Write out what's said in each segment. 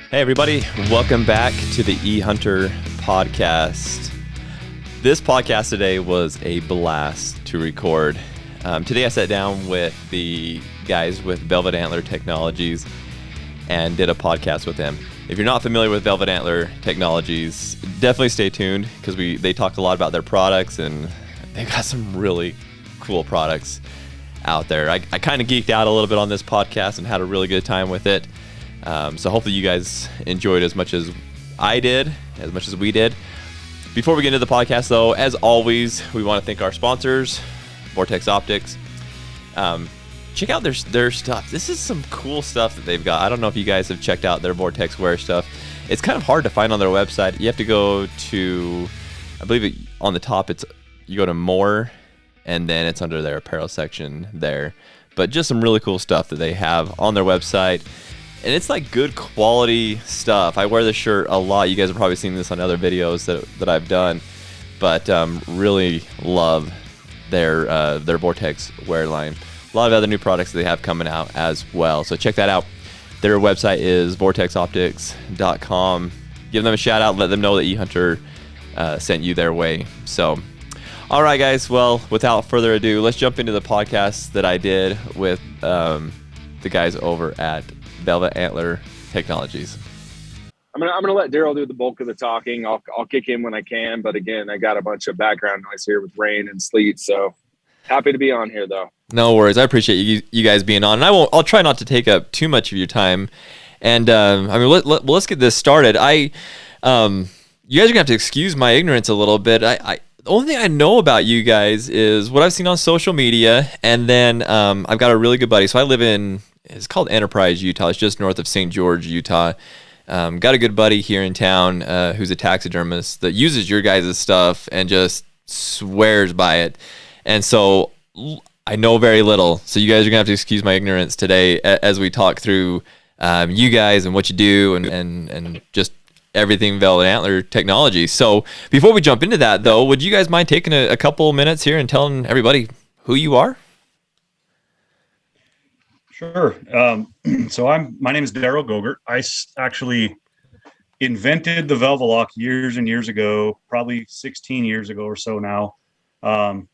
Hey everybody, welcome back to the eHunter podcast. This podcast today was a blast to record. Today I sat down with the guys with Velvet Antler Technologies and did a podcast with them. If you're not familiar with Velvet Antler Technologies, definitely stay tuned because they talk a lot about their products and they've got some really cool products out there. I kind of geeked out a little bit on this podcast and had a really good time with it. So hopefully you guys enjoyed as much as I did, as much as we did. Before we get into the podcast, though, as always, we want to thank our sponsors, Vortex Optics. Check out their stuff. This is some cool stuff that they've got. I don't know if you guys have checked out their Vortex Wear stuff. It's kind of hard to find on their website. You have to go to, I believe on the top, you go to More, and then it's under their apparel section there. But just some really cool stuff that they have on their website. And it's like good quality stuff. I wear this shirt a lot. You guys have probably seen this on other videos that I've done. But really love their Vortex Wear line. A lot of other new products that they have coming out as well. So check that out. Their website is vortexoptics.com. Give them a shout out. Let them know that eHunter sent you their way. So, all right, guys. Well, without further ado, let's jump into the podcast that I did with the guys over at Velvet Antler Technologies. I'm gonna let Darrell do the bulk of the talking. I'll kick in when I can, but again, I got a bunch of background noise here with rain and sleet, so happy to be on here though. No worries. I appreciate you guys being on, and I'll try not to take up too much of your time. And let's get this started. You guys are gonna have to excuse my ignorance a little bit. The only thing I know about you guys is what I've seen on social media, and then I've got a really good buddy. So I live it's called Enterprise, Utah. It's just north of St. George, Utah. Got a good buddy here in town who's a taxidermist that uses your guys' stuff and just swears by it. And so I know very little. So you guys are going to have to excuse my ignorance today as we talk through you guys and what you do and just everything Velvet Antler Technology. So before we jump into that, though, would you guys mind taking a couple minutes here and telling everybody who you are? Sure. So my name is Darrell Gogurt. I actually invented the Velvelock years and years ago, probably 16 years ago or so now. And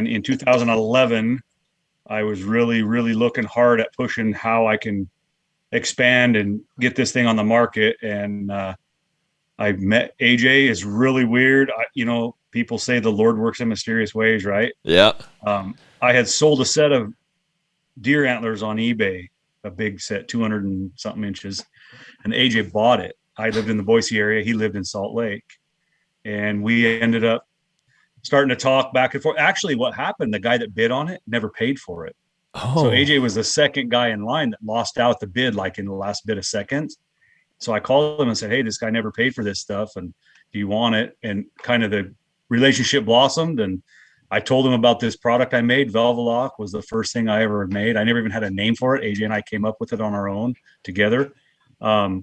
in 2011, I was really, really looking hard at pushing how I can expand and get this thing on the market. And I met AJ. Is really weird. People say the Lord works in mysterious ways, right? Yeah. I had sold a set of deer antlers on eBay, a big set, 200 and something inches, and AJ bought it. I lived in the Boise area. He lived in Salt Lake, and we ended up starting to talk back and forth. Actually, what happened, the guy that bid on it never paid for it. So AJ was the second guy in line that lost out the bid, like in the last bit of seconds. So I called him and said, hey, this guy never paid for this stuff, and do you want it? And kind of the relationship blossomed, and I told him about this product I made. Velvelock was the first thing I ever made. I never even had a name for it. AJ and I came up with it on our own together. I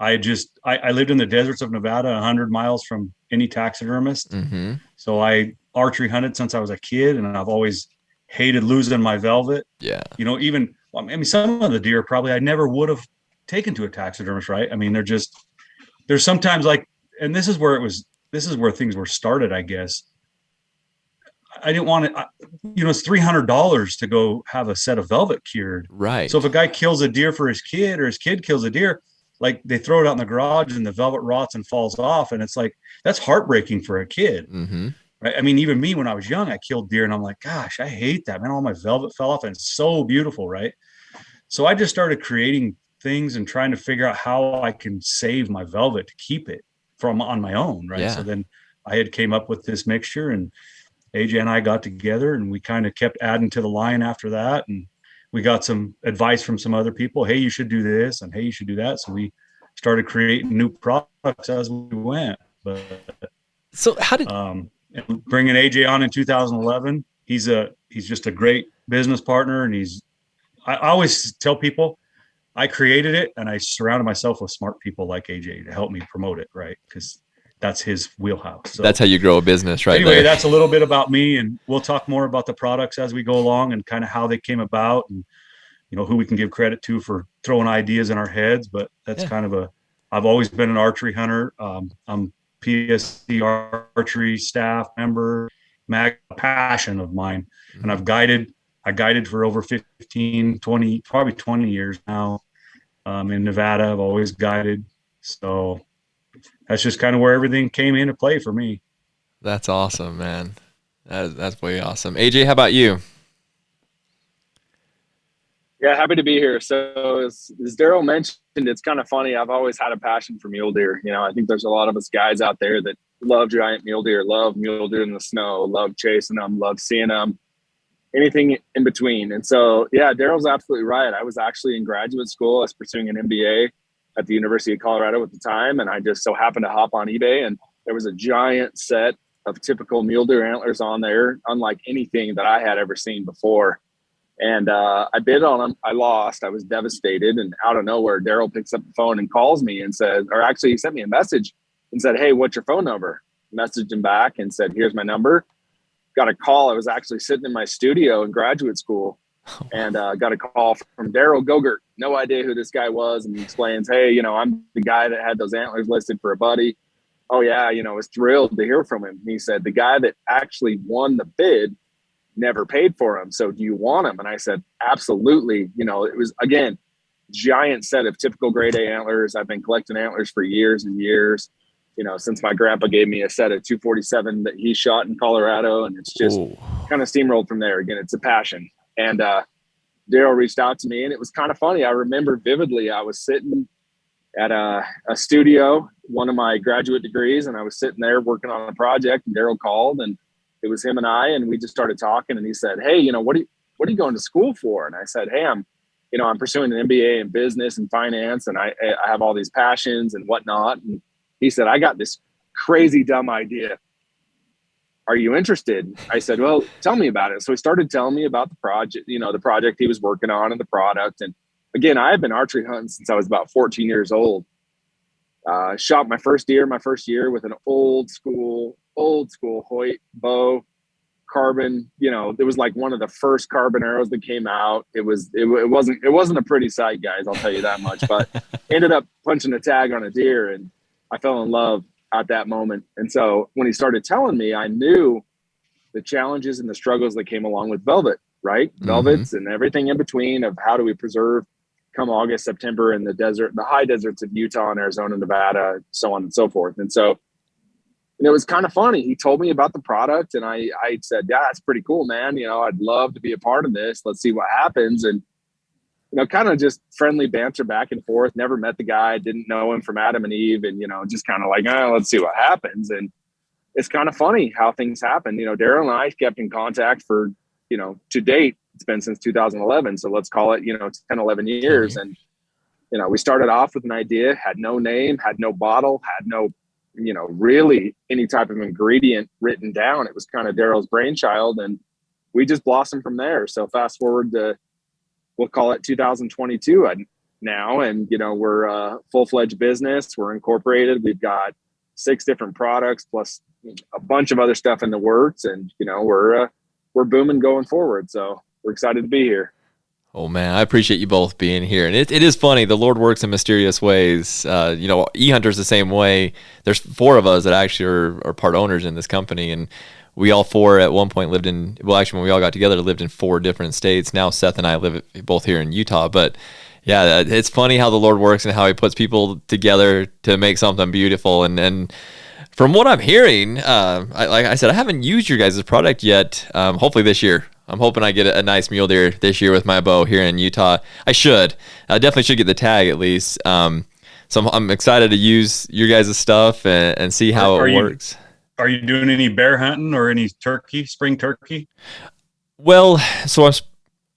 lived in the deserts of Nevada, 100 miles from any taxidermist. Mm-hmm. So I archery hunted since I was a kid, and I've always hated losing my velvet. Yeah. Some of the deer probably I never would have taken to a taxidermist, right? I mean, there's sometimes and this is where things were started, I guess. I didn't want it. It's $300 to go have a set of velvet cured. Right. So if a guy kills a deer for his kid, or his kid kills a deer, like they throw it out in the garage and the velvet rots and falls off. And it's like, that's heartbreaking for a kid. Mm-hmm. Right. I mean, even me, when I was young, I killed deer and I'm like, gosh, I hate that, man. All my velvet fell off and it's so beautiful. Right. So I just started creating things and trying to figure out how I can save my velvet to keep it on my own. Right. Yeah. So then I had came up with this mixture, and AJ and I got together and we kind of kept adding to the line after that. And we got some advice from some other people. Hey, you should do this, and hey, you should do that. So we started creating new products as we went. But so how did bringing AJ on in 2011? He's just a great business partner. And I always tell people I created it and I surrounded myself with smart people like AJ to help me promote it. Right. Because that's his wheelhouse. So that's how you grow a business, right? Anyway, that's a little bit about me, and we'll talk more about the products as we go along and kind of how they came about. And who we can give credit to for throwing ideas in our heads, but that's kind of I've always been an archery hunter. I'm PSC archery staff member, passion of mine. And I guided for over 15, 20, probably 20 years now. In Nevada, I've always guided. So that's just kind of where everything came into play for me. That's awesome, man. That's way awesome. AJ, how about you? Yeah, happy to be here. So as Darrell mentioned, it's kind of funny. I've always had a passion for mule deer. I think there's a lot of us guys out there that love giant mule deer, love mule deer in the snow, love chasing them, love seeing them, anything in between. And so, yeah, Darrell's absolutely right. I was actually in graduate school. I was pursuing an MBA at the University of Colorado at the time. And I just so happened to hop on eBay, and there was a giant set of typical mule deer antlers on there, unlike anything that I had ever seen before. And I bid on them. I lost. I was devastated. And out of nowhere, Darrell picks up the phone and calls me and said, or actually he sent me a message and said, "Hey, what's your phone number?" Messaged him back and said, "Here's my number." Got a call. I was actually sitting in my studio in graduate school and got a call from Darrell Gogurt. No idea who this guy was. And he explains, "Hey, I'm the guy that had those antlers listed for a buddy." Oh yeah. I was thrilled to hear from him. He said, "The guy that actually won the bid never paid for them. So do you want them?" And I said, "Absolutely." It was, again, giant set of typical grade A antlers. I've been collecting antlers for years and years, since my grandpa gave me a set of 247 that he shot in Colorado. And it's just kind of steamrolled from there. Again, it's a passion. And Darrell reached out to me, and it was kind of funny. I remember vividly, I was sitting at a studio, one of my graduate degrees, and I was sitting there working on a project, and Darrell called, and it was him and I, and we just started talking, and he said, "Hey, what are you going to school for?" And I said, "Hey, I'm pursuing an MBA in business and finance, and I have all these passions and whatnot." And he said, "I got this crazy dumb idea. Are you interested?" I said, "Well, tell me about it." So he started telling me about the project, the project he was working on and the product. And again, I had been archery hunting since I was about 14 years old. Shot my first deer my first year with an old school Hoyt bow, carbon. It was like one of the first carbon arrows that came out. It wasn't a pretty sight, guys, I'll tell you that much. But ended up punching a tag on a deer, and I fell in love at that moment. And so when he started telling me, I knew the challenges and the struggles that came along with velvet, right? Mm-hmm. Velvets and everything in between of how do we preserve come August, September in the desert, the high deserts of Utah and Arizona, Nevada, so on and so forth. And so, it was kind of funny. He told me about the product, and I said, "Yeah, that's pretty cool, man. I'd love to be a part of this. Let's see what happens." And, kind of just friendly banter back and forth. Never met the guy, didn't know him from Adam and Eve, and, just kind of like, let's see what happens. And it's kind of funny how things happen. Darrell and I kept in contact for, to date, it's been since 2011. So let's call it, 10, 11 years. And, we started off with an idea, had no name, had no bottle, had no, really any type of ingredient written down. It was kind of Darrell's brainchild, and we just blossomed from there. So fast forward to, we'll call it 2022 now. And, we're a full-fledged business. We're incorporated. We've got 6 different products plus a bunch of other stuff in the works. And, we're booming going forward. So we're excited to be here. Oh man, I appreciate you both being here. And it is funny. The Lord works in mysterious ways. E-Hunter's the same way. There's 4 of us that actually are part owners in this company. And we all 4 at one point lived in, well, actually when we all got together, lived in 4 different states. Now Seth and I live both here in Utah. But yeah, it's funny how the Lord works and how he puts people together to make something beautiful. And from what I'm hearing, like I said, I haven't used your guys' product yet. Hopefully this year. I'm hoping I get a nice mule deer this year with my bow here in Utah. I definitely should get the tag at least. So I'm excited to use your guys' stuff and see how it works. Are you doing any bear hunting or any spring turkey? Well, so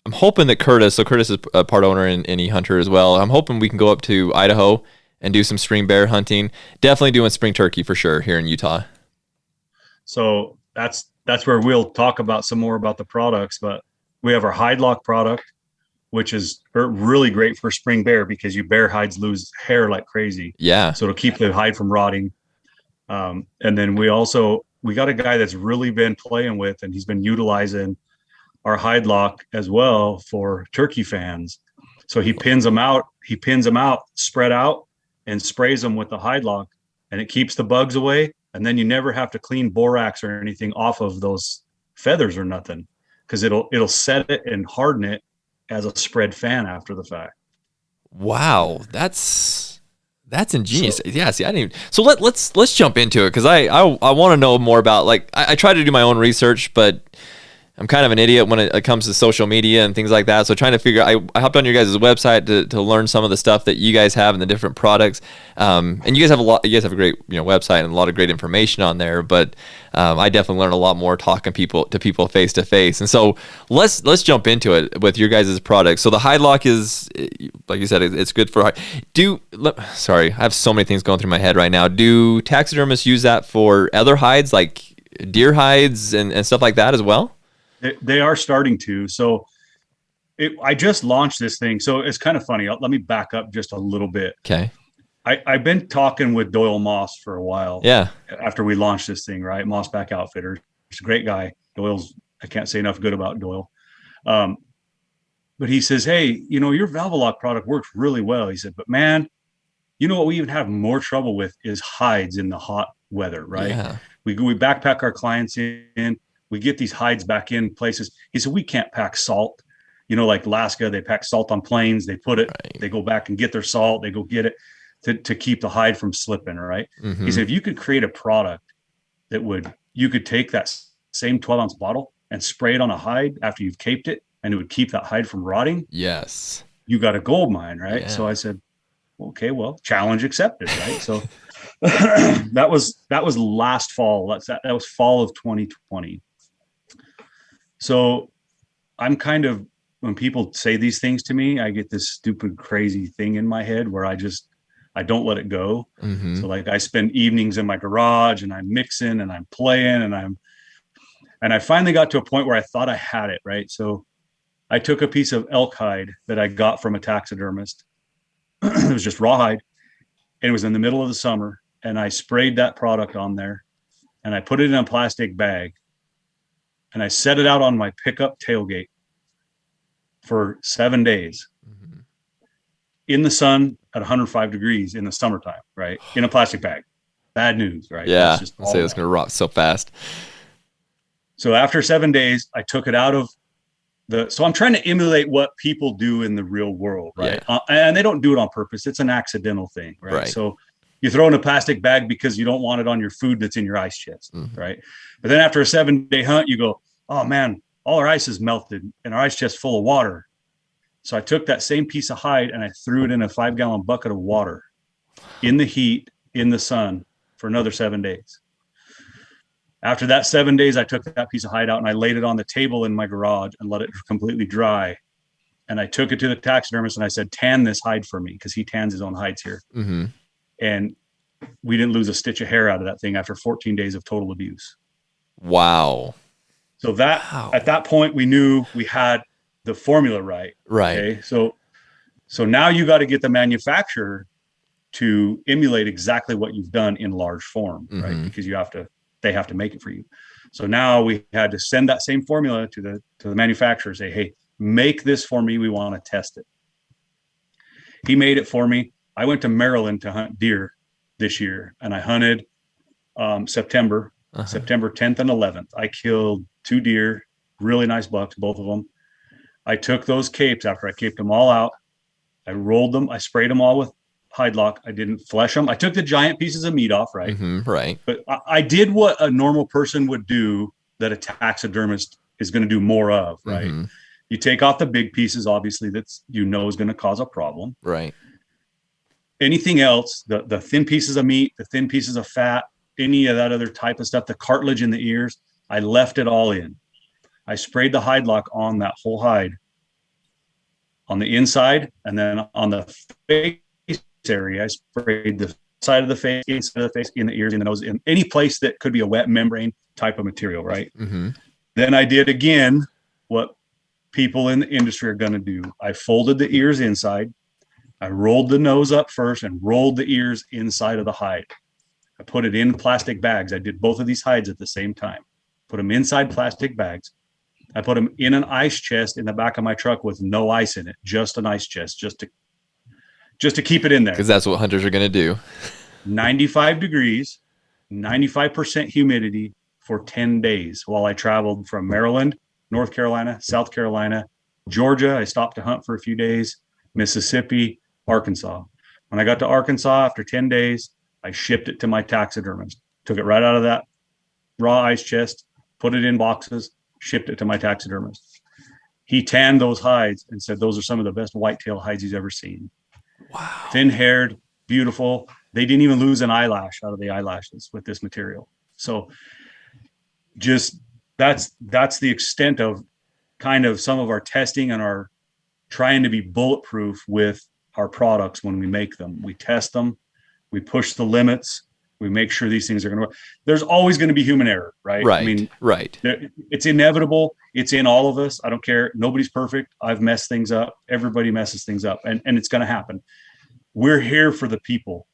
I'm hoping that Curtis is a part owner in E-Hunter as well. I'm hoping we can go up to Idaho and do some spring bear hunting. Definitely doing spring turkey for sure here in Utah. So that's where we'll talk about some more about the products, but we have our hide lock product, which is really great for spring bear because bear hides lose hair like crazy. Yeah. So it'll keep the hide from rotting. And then we got a guy that's really been playing with, and he's been utilizing our hide lock as well for turkey fans. So he pins them out, spread out, and sprays them with the hide lock, and it keeps the bugs away. And then you never have to clean borax or anything off of those feathers or nothing, because it'll set it and harden it as a spread fan after the fact. Wow, that's ingenious. So, yeah, see, I didn't even, so let's jump into it, because I want to know more about, like, I try to do my own research, but I'm kind of an idiot when it comes to social media and things like that. So trying to figure, I hopped on your guys' website to learn some of the stuff that you guys have and the different products. And you guys have a great, website and a lot of great information on there. But I definitely learned a lot more talking to people face to face. And so let's jump into it with your guys' products. So the hide lock is, like you said, it's good for sorry, I have so many things going through my head right now. Do taxidermists use that for other hides, like deer hides and stuff like that as well? They are starting to. So I just launched this thing. So it's kind of funny. Let me back up just a little bit. Okay. I've been talking with Doyle Moss for a while. Yeah. After we launched this thing, right? Moss Back Outfitters. He's a great guy. I can't say enough good about Doyle. But he says, hey, your Valvelock product works really well. He said, but man, what we even have more trouble with is hides in the hot weather, right? Yeah. We backpack our clients in. We get these hides back in places. He said, we can't pack salt. Like Alaska, they pack salt on planes. They put it, right. They go back and get their salt. They go get it to keep the hide from slipping, right? Mm-hmm. He said, if you could create a product you could take that same 12-ounce bottle and spray it on a hide after you've caped it, and it would keep that hide from rotting. Yes. You got a gold mine, right? Yeah. So I said, okay, well, challenge accepted, right? So that was last fall. That was fall of 2020. So I'm kind of, when people say these things to me, I get this stupid, crazy thing in my head where I don't let it go. Mm-hmm. So like I spend evenings in my garage and I'm mixing and I'm playing and I finally got to a point where I thought I had it, right? So I took a piece of elk hide that I got from a taxidermist. It was just rawhide. And it was in the middle of the summer. And I sprayed that product on there and I put it in a plastic bag. And I set it out on my pickup tailgate for 7 days in the sun at 105 degrees in the summertime, right? In a plastic bag. Bad news, right? Yeah. I'll say it's going to rot so fast. So after 7 days, I took it out of so I'm trying to emulate what people do in the real world, right? Yeah. And they don't do it on purpose. It's an accidental thing, right? So you throw in a plastic bag because you don't want it on your food that's in your ice chest, right? But then after a 7-day hunt, you go, oh man, all our ice is melted and our ice chest full of water. So I took that same piece of hide and I threw it in a 5-gallon bucket of water in the heat, in the sun for another 7 days. After that 7 days, I took that piece of hide out and I laid it on the table in my garage and let it completely dry. And I took it to the taxidermist and I said, tan this hide for me, because he tans his own hides here. Mm-hmm. And we didn't lose a stitch of hair out of that thing after 14 days of total abuse. Wow. So at that point, we knew we had the formula right. Right. Okay. So now you got to get the manufacturer to emulate exactly what you've done in large form, right? Because they have to make it for you. So now we had to send that same formula to the manufacturer, say, hey, make this for me. We want to test it. He made it for me. I went to Maryland to hunt deer this year, and I hunted September 10th and 11th. I killed 2 deer, really nice bucks, both of them. I took those capes after I caped them all out. I rolled them. I sprayed them all with hide lock. I didn't flesh them. I took the giant pieces of meat off, right? Right. But I did what a normal person would do that a taxidermist is going to do more of, right? You take off the big pieces, obviously, that's is going to cause a problem. Right. Anything else, the thin pieces of meat, the thin pieces of fat, any of that other type of stuff, the cartilage in the ears, I left it all in. I sprayed the hide lock on that whole hide on the inside, and then on the face area, I sprayed the side of the face, inside of the face, in the ears, in the nose, in any place that could be a wet membrane type of material, right? Then I did again what people in the industry are going to do. I folded the ears inside. I rolled the nose up first and rolled the ears inside of the hide. I put it in plastic bags. I did both of these hides at the same time. Put them inside plastic bags. I put them in an ice chest in the back of my truck with no ice in it, just an ice chest, just to keep it in there. Because that's what hunters are going to do. 95 degrees, 95% humidity for 10 days while I traveled from Maryland, North Carolina, South Carolina, Georgia. I stopped to hunt for a few days, Mississippi, Arkansas. When I got to Arkansas after 10 days, I shipped it to my taxidermist, took it right out of that raw ice chest, put it in boxes, shipped it to my taxidermist. He tanned those hides and said those are some of the best whitetail hides he's ever seen. Wow. Thin-haired, beautiful. They didn't even lose an eyelash out of the eyelashes with this material. So just that's the extent of kind of some of our testing and our trying to be bulletproof with our products when we make them. We test them, we push the limits, we make sure these things are going to work. There's always going to be human error, right? Right. I mean, right. It's inevitable. It's in all of us. I don't care. Nobody's perfect. I've messed things up. Everybody messes things up, and it's going to happen. We're here for the people.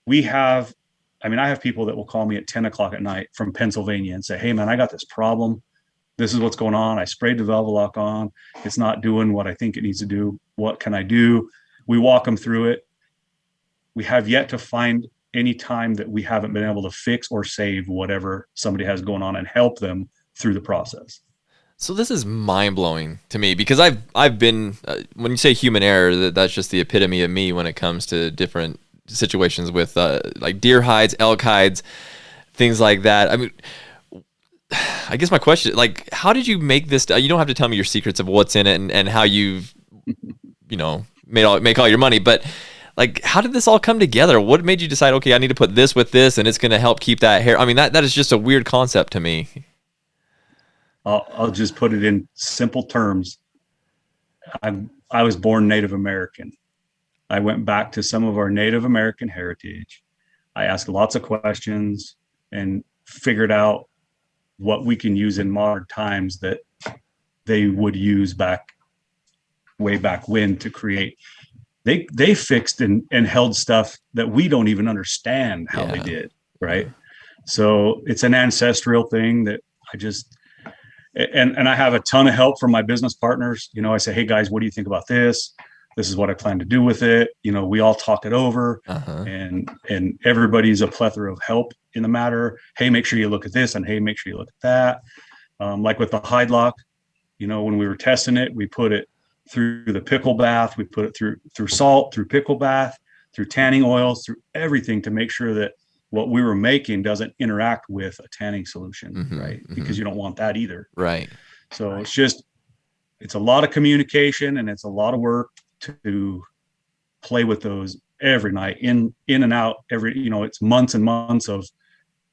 I have people that will call me at 10 o'clock at night from Pennsylvania and say, hey man, I got this problem. This is what's going on. I sprayed the Velvet on. It's not doing what I think it needs to do. What can I do? We walk them through it. We have yet to find any time that we haven't been able to fix or save whatever somebody has going on and help them through the process. So this is mind-blowing to me because I've been when you say human error, that's just the epitome of me when it comes to different situations with like deer hides, elk hides, things like that. I mean, I guess my question, like, how did you make this? You don't have to tell me your secrets of what's in it and how you've, make all your money, but like, how did this all come together? What made you decide, okay, I need to put this with this and it's going to help keep that hair? I mean, that is just a weird concept to me. I'll just put it in simple terms. I was born Native American. I went back to some of our Native American heritage. I asked lots of questions and figured out what we can use in modern times that they would use way back when to create. They fixed and held stuff that we don't even understand how they did, right? So it's an ancestral thing that I just, and I have a ton of help from my business partners. I say, hey guys, what do you think about this? This is what I plan to do with it. We all talk it over, and everybody's a plethora of help in the matter. Hey, make sure you look at this, and hey, make sure you look at that. Like with the hide lock, when we were testing it, we put it through the pickle bath, we put it through salt, through pickle bath, through tanning oils, through everything to make sure that what we were making doesn't interact with a tanning solution, right? Because you don't want that either. Right. So it's a lot of communication and it's a lot of work to play with those every night in and out it's months and months of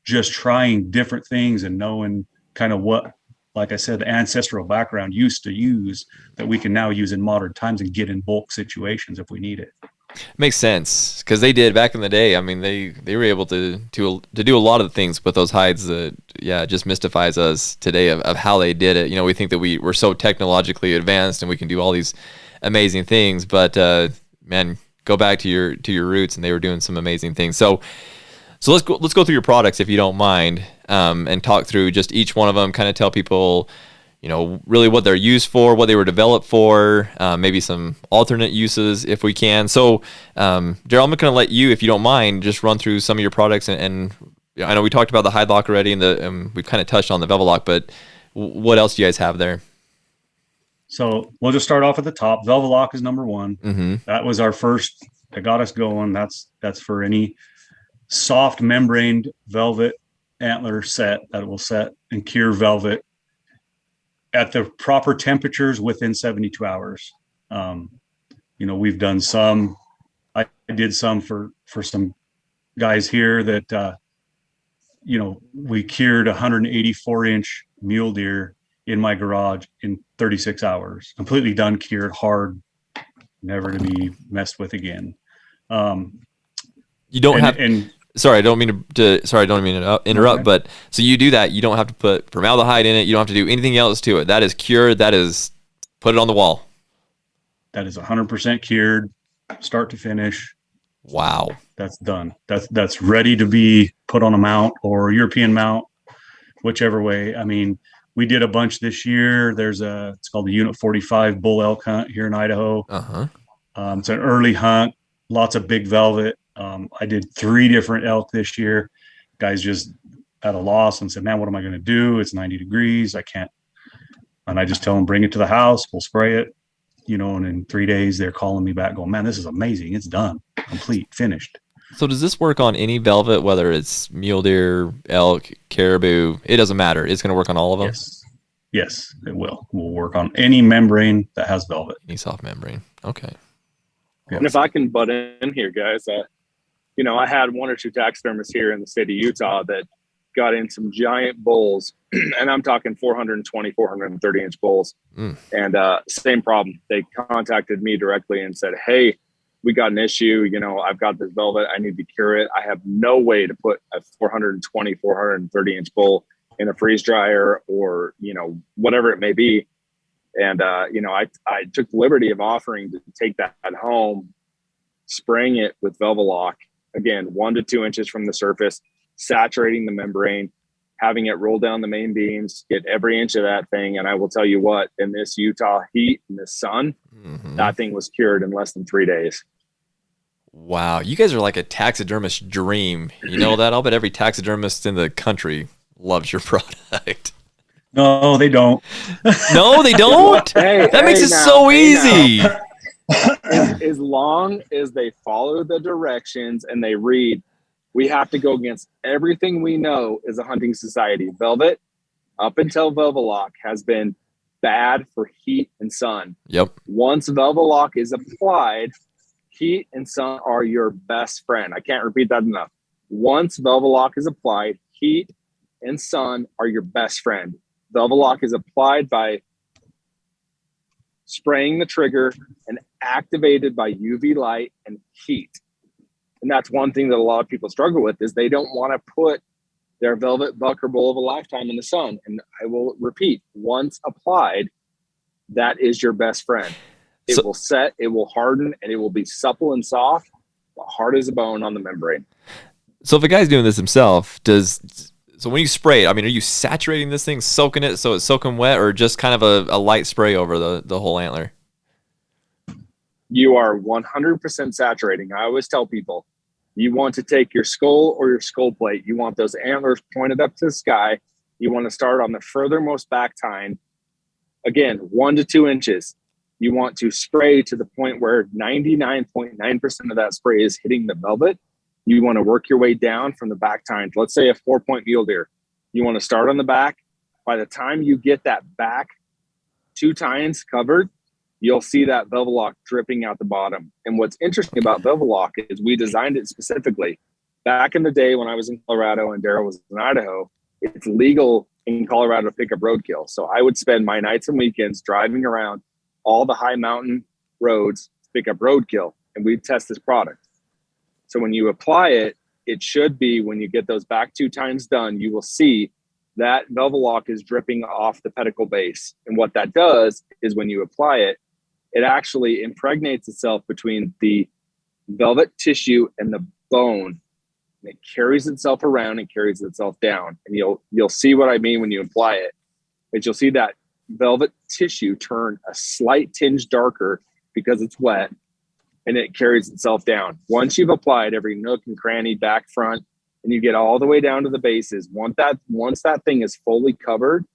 just trying different things and knowing kind of what, like I said, the ancestral background used to use that we can now use in modern times and get in bulk situations if we need it. Makes sense because they did back in the day. I mean, they were able to do a lot of the things with those hides that it just mystifies us today of how they did it. We think that we're so technologically advanced and we can do all these amazing things, but man, go back to your roots and they were doing some amazing things. So let's go through your products if you don't mind, and talk through just each one of them. Kind of tell people, really what they're used for, what they were developed for, maybe some alternate uses if we can. So, Darrell, I'm going to let you, if you don't mind, just run through some of your products. And I know we talked about the hide lock already, and we've kind of touched on the Velvet lock, but what else do you guys have there? So we'll just start off at the top. Velvet lock is number one. Mm-hmm. That was our first that got us going. That's for any soft membraned velvet antler set that will set and cure velvet at the proper temperatures within 72 hours. We've done some. I did some for some guys here that we cured 184-inch mule deer in my garage in 36 hours, completely done, cured, hard, never to be messed with again. You don't have. Sorry, I don't mean to interrupt, okay. But so you do that. You don't have to put formaldehyde in it. You don't have to do anything else to it. That is cured. That is put it on the wall. That is 100% cured, start to finish. Wow. That's done. That's ready to be put on a mount or European mount, whichever way. I mean, We did a bunch this year. It's called the Unit 45 bull elk hunt here in Idaho. It's an early hunt, lots of big velvet. I did 3 different elk this year. Guys just at a loss and said, man, what am I going to do? It's 90 degrees. I can't. And I just tell them, bring it to the house. We'll spray it, and in 3 days they're calling me back going, man, this is amazing. It's done, complete, finished. So does this work on any velvet, whether it's mule deer, elk, caribou? It doesn't matter. It's going to work on all of them? Yes, it will. We'll work on any membrane that has velvet. Any soft membrane. Okay. Yes. And if I can butt in here, guys, I had 1 or 2 taxidermists here in the state of Utah that got in some giant bulls, and I'm talking 420, 430 inch bulls. And same problem. They contacted me directly and said, hey, we got an issue. I've got this velvet. I need to cure it. I have no way to put a 420, 430 inch bull in a freeze dryer or, whatever it may be. And, I took the liberty of offering to take that home, spraying it with Velvelock, again, 1 to 2 inches from the surface, saturating the membrane, having it roll down the main beams, get every inch of that thing. And I will tell you what, in this Utah heat and the sun, that thing was cured in less than 3 days. Wow. You guys are like a taxidermist dream. You know that? I'll bet every taxidermist in the country loves your product. No, they don't. No, they don't? That makes it so easy. As long as they follow the directions and they read, we have to go against everything we know as a hunting society. Velvet, up until Velvelock, has been bad for heat and sun. Yep. Once Velvelock is applied, heat and sun are your best friend. I can't repeat that enough. Once Velvelock is applied, heat and sun are your best friend. Velvelock is applied by spraying the trigger and activated by UV light and heat. And that's one thing that a lot of people struggle with is they don't want to put their velvet buck or bull of a lifetime in the sun. And I will repeat, once applied, that is your best friend. It will set, it will harden, and it will be supple and soft, but hard as a bone on the membrane. So if a guy's doing this himself, so when you spray it, are you saturating this thing, soaking it so it's soaking wet, or just kind of a light spray over the whole antler? You are 100% saturating. I always tell people, you want to take your skull or your skull plate. You want those antlers pointed up to the sky. You want to start on the furthermost back tine. Again, 1 to 2 inches. You want to spray to the point where 99.9% of that spray is hitting the velvet. You want to work your way down from the back tine. Let's say a 4-point mule deer. You want to start on the back. By the time you get that back 2 tines covered, you'll see that Velvelock dripping out the bottom. And what's interesting about Velvelock is we designed it specifically. Back in the day when I was in Colorado and Darrell was in Idaho, it's legal in Colorado to pick up roadkill. So I would spend my nights and weekends driving around all the high mountain roads to pick up roadkill, and we'd test this product. So when you apply it, it should be, when you get those back 2 times done, you will see that Velvelock is dripping off the pedicle base. And what that does is when you apply it, it actually impregnates itself between the velvet tissue and the bone. And it carries itself around and carries itself down. And you'll see what I mean when you apply it. But you'll see that velvet tissue turn a slight tinge darker because it's wet, and it carries itself down. Once you've applied every nook and cranny, back, front, and you get all the way down to the bases, once that thing is fully covered,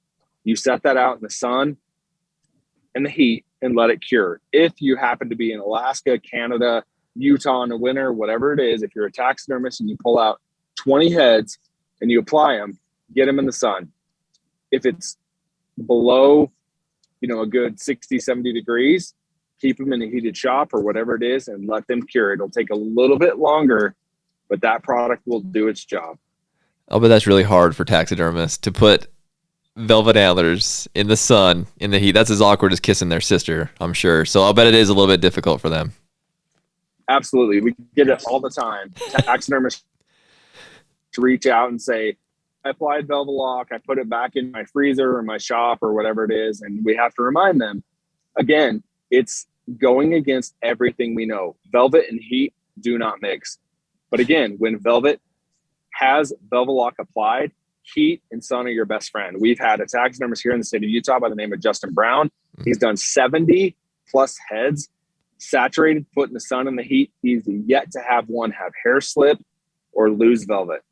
you set that out in the sun and the heat and let it cure. If you happen to be in Alaska, Canada, Utah in the winter, whatever it is, if you're a taxidermist and you pull out 20 heads and you apply them, get them in the sun. If it's below, a good 60, 70 degrees, keep them in a heated shop or whatever it is and let them cure. It'll take a little bit longer, but that product will do its job. Oh, but that's really hard for taxidermists to put velvet antlers in the sun, in the heat. That's as awkward as kissing their sister, I'm sure. So I'll bet it is a little bit difficult for them. Absolutely. We get it all the time. Taxidermists to reach out and say, I applied Velvelock, I put it back in my freezer or my shop or whatever it is. And we have to remind them, again, it's going against everything we know. Velvet and heat do not mix. But again, when velvet has Velvelock applied, heat and sun are your best friend. We've had a taxidermist here in the state of Utah by the name of Justin Brown. He's done 70 plus heads, saturated, put in the sun and the heat. He's yet to have one have hair slip or lose velvet.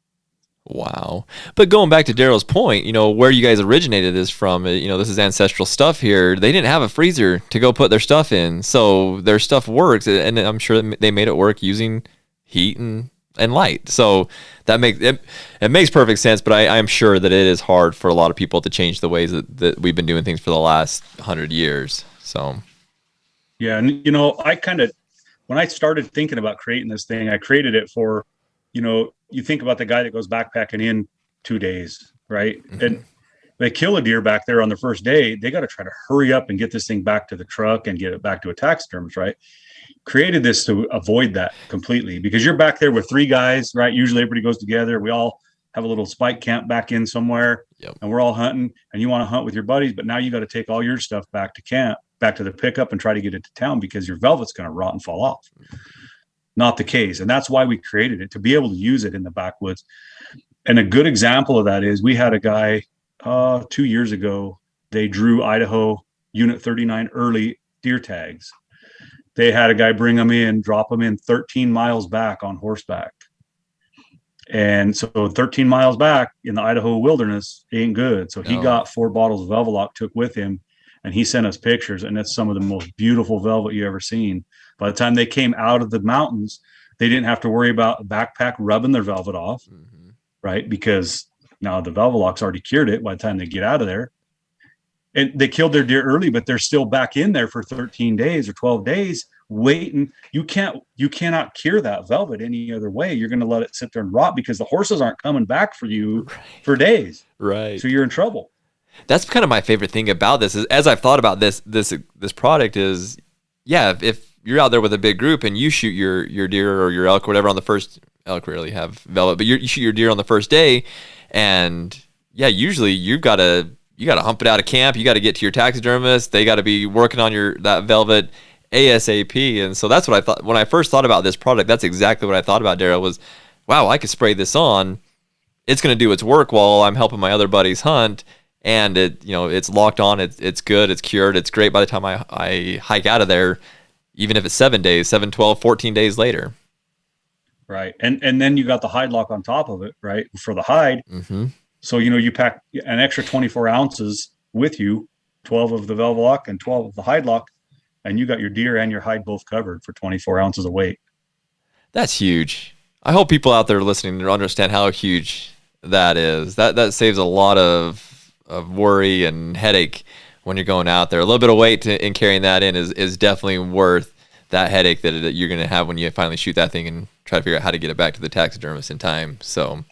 Wow. But going back to Darrell's point, where you guys originated this from, this is ancestral stuff here. They didn't have a freezer to go put their stuff in. So their stuff works. And I'm sure they made it work using heat and light. So that makes it makes perfect sense. But I'm sure that it is hard for a lot of people to change the ways that we've been doing things for the last 100 years. So. Yeah. And, when I started thinking about creating this thing, I created it for, you think about the guy that goes backpacking in 2 days, right? Mm-hmm. And they kill a deer back there on the first day. They got to try to hurry up and get this thing back to the truck and get it back to a taxidermist, right? Created this to avoid that completely, because you're back there with 3 guys, right? Usually everybody goes together. We all have a little spike camp back in somewhere, and we're all hunting, and you want to hunt with your buddies, but now you got to take all your stuff back to camp, back to the pickup, and try to get it to town because your velvet's going to rot and fall off. Not the case. And that's why we created it, to be able to use it in the backwoods. And a good example of that is we had a guy 2 years ago, they drew Idaho Unit 39 early deer tags. They had a guy bring them in, drop them in 13 miles back on horseback. And so 13 miles back in the Idaho wilderness ain't good. So he got 4 bottles of Velvet took with him, and he sent us pictures, and it's some of the most beautiful velvet you ever seen. By the time they came out of the mountains, they didn't have to worry about a backpack rubbing their velvet off, right? Because now the velvet lock's already cured it by the time they get out of there. And they killed their deer early, but they're still back in there for 13 days or 12 days waiting. You cannot cure that velvet any other way. You're going to let it sit there and rot because the horses aren't coming back for you for days. Right. So you're in trouble. That's kind of my favorite thing about this is, as I've thought about this product is, if you're out there with a big group and you shoot your deer or your elk or whatever on the first, elk rarely have velvet, but you shoot your deer on the first day, and usually you got to hump it out of camp. You got to get to your taxidermist. They got to be working on that velvet ASAP. And so that's what I thought when I first thought about this product. That's exactly what I thought about, Darrell, was, wow, I could spray this on. It's going to do its work while I'm helping my other buddies hunt. And it's locked on. It's good. It's cured. It's great by the time I hike out of there, even if it's 7 days, 7, 12, 14 days later. Right. And then you got the hide lock on top of it, right? For the hide. Mm-hmm. So, you pack an extra 24 ounces with you, 12 of the velvet lock and 12 of the hide lock, and you got your deer and your hide both covered for 24 ounces of weight. That's huge. I hope people out there listening understand how huge that is. That saves a lot of worry and headache when you're going out there. A little bit of weight in carrying that in is definitely worth that headache that you're going to have when you finally shoot that thing and try to figure out how to get it back to the taxidermist in time. So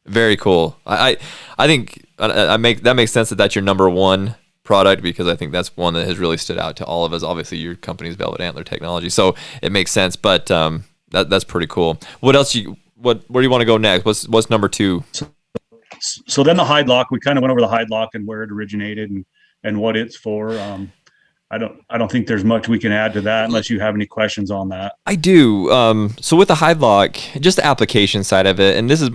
very cool. I think that makes sense that that's your number one product, because I think that's one that has really stood out to all of us. Obviously your company's Velvet Antler Technologies, so it makes sense, but that's pretty cool. What else where do you want to go next? What's number 2? So then the hide lock, we kind of went over the hide lock and where it originated and what it's for. I don't think there's much we can add to that unless you have any questions on that. I do. So with the hide lock, just the application side of it, and this is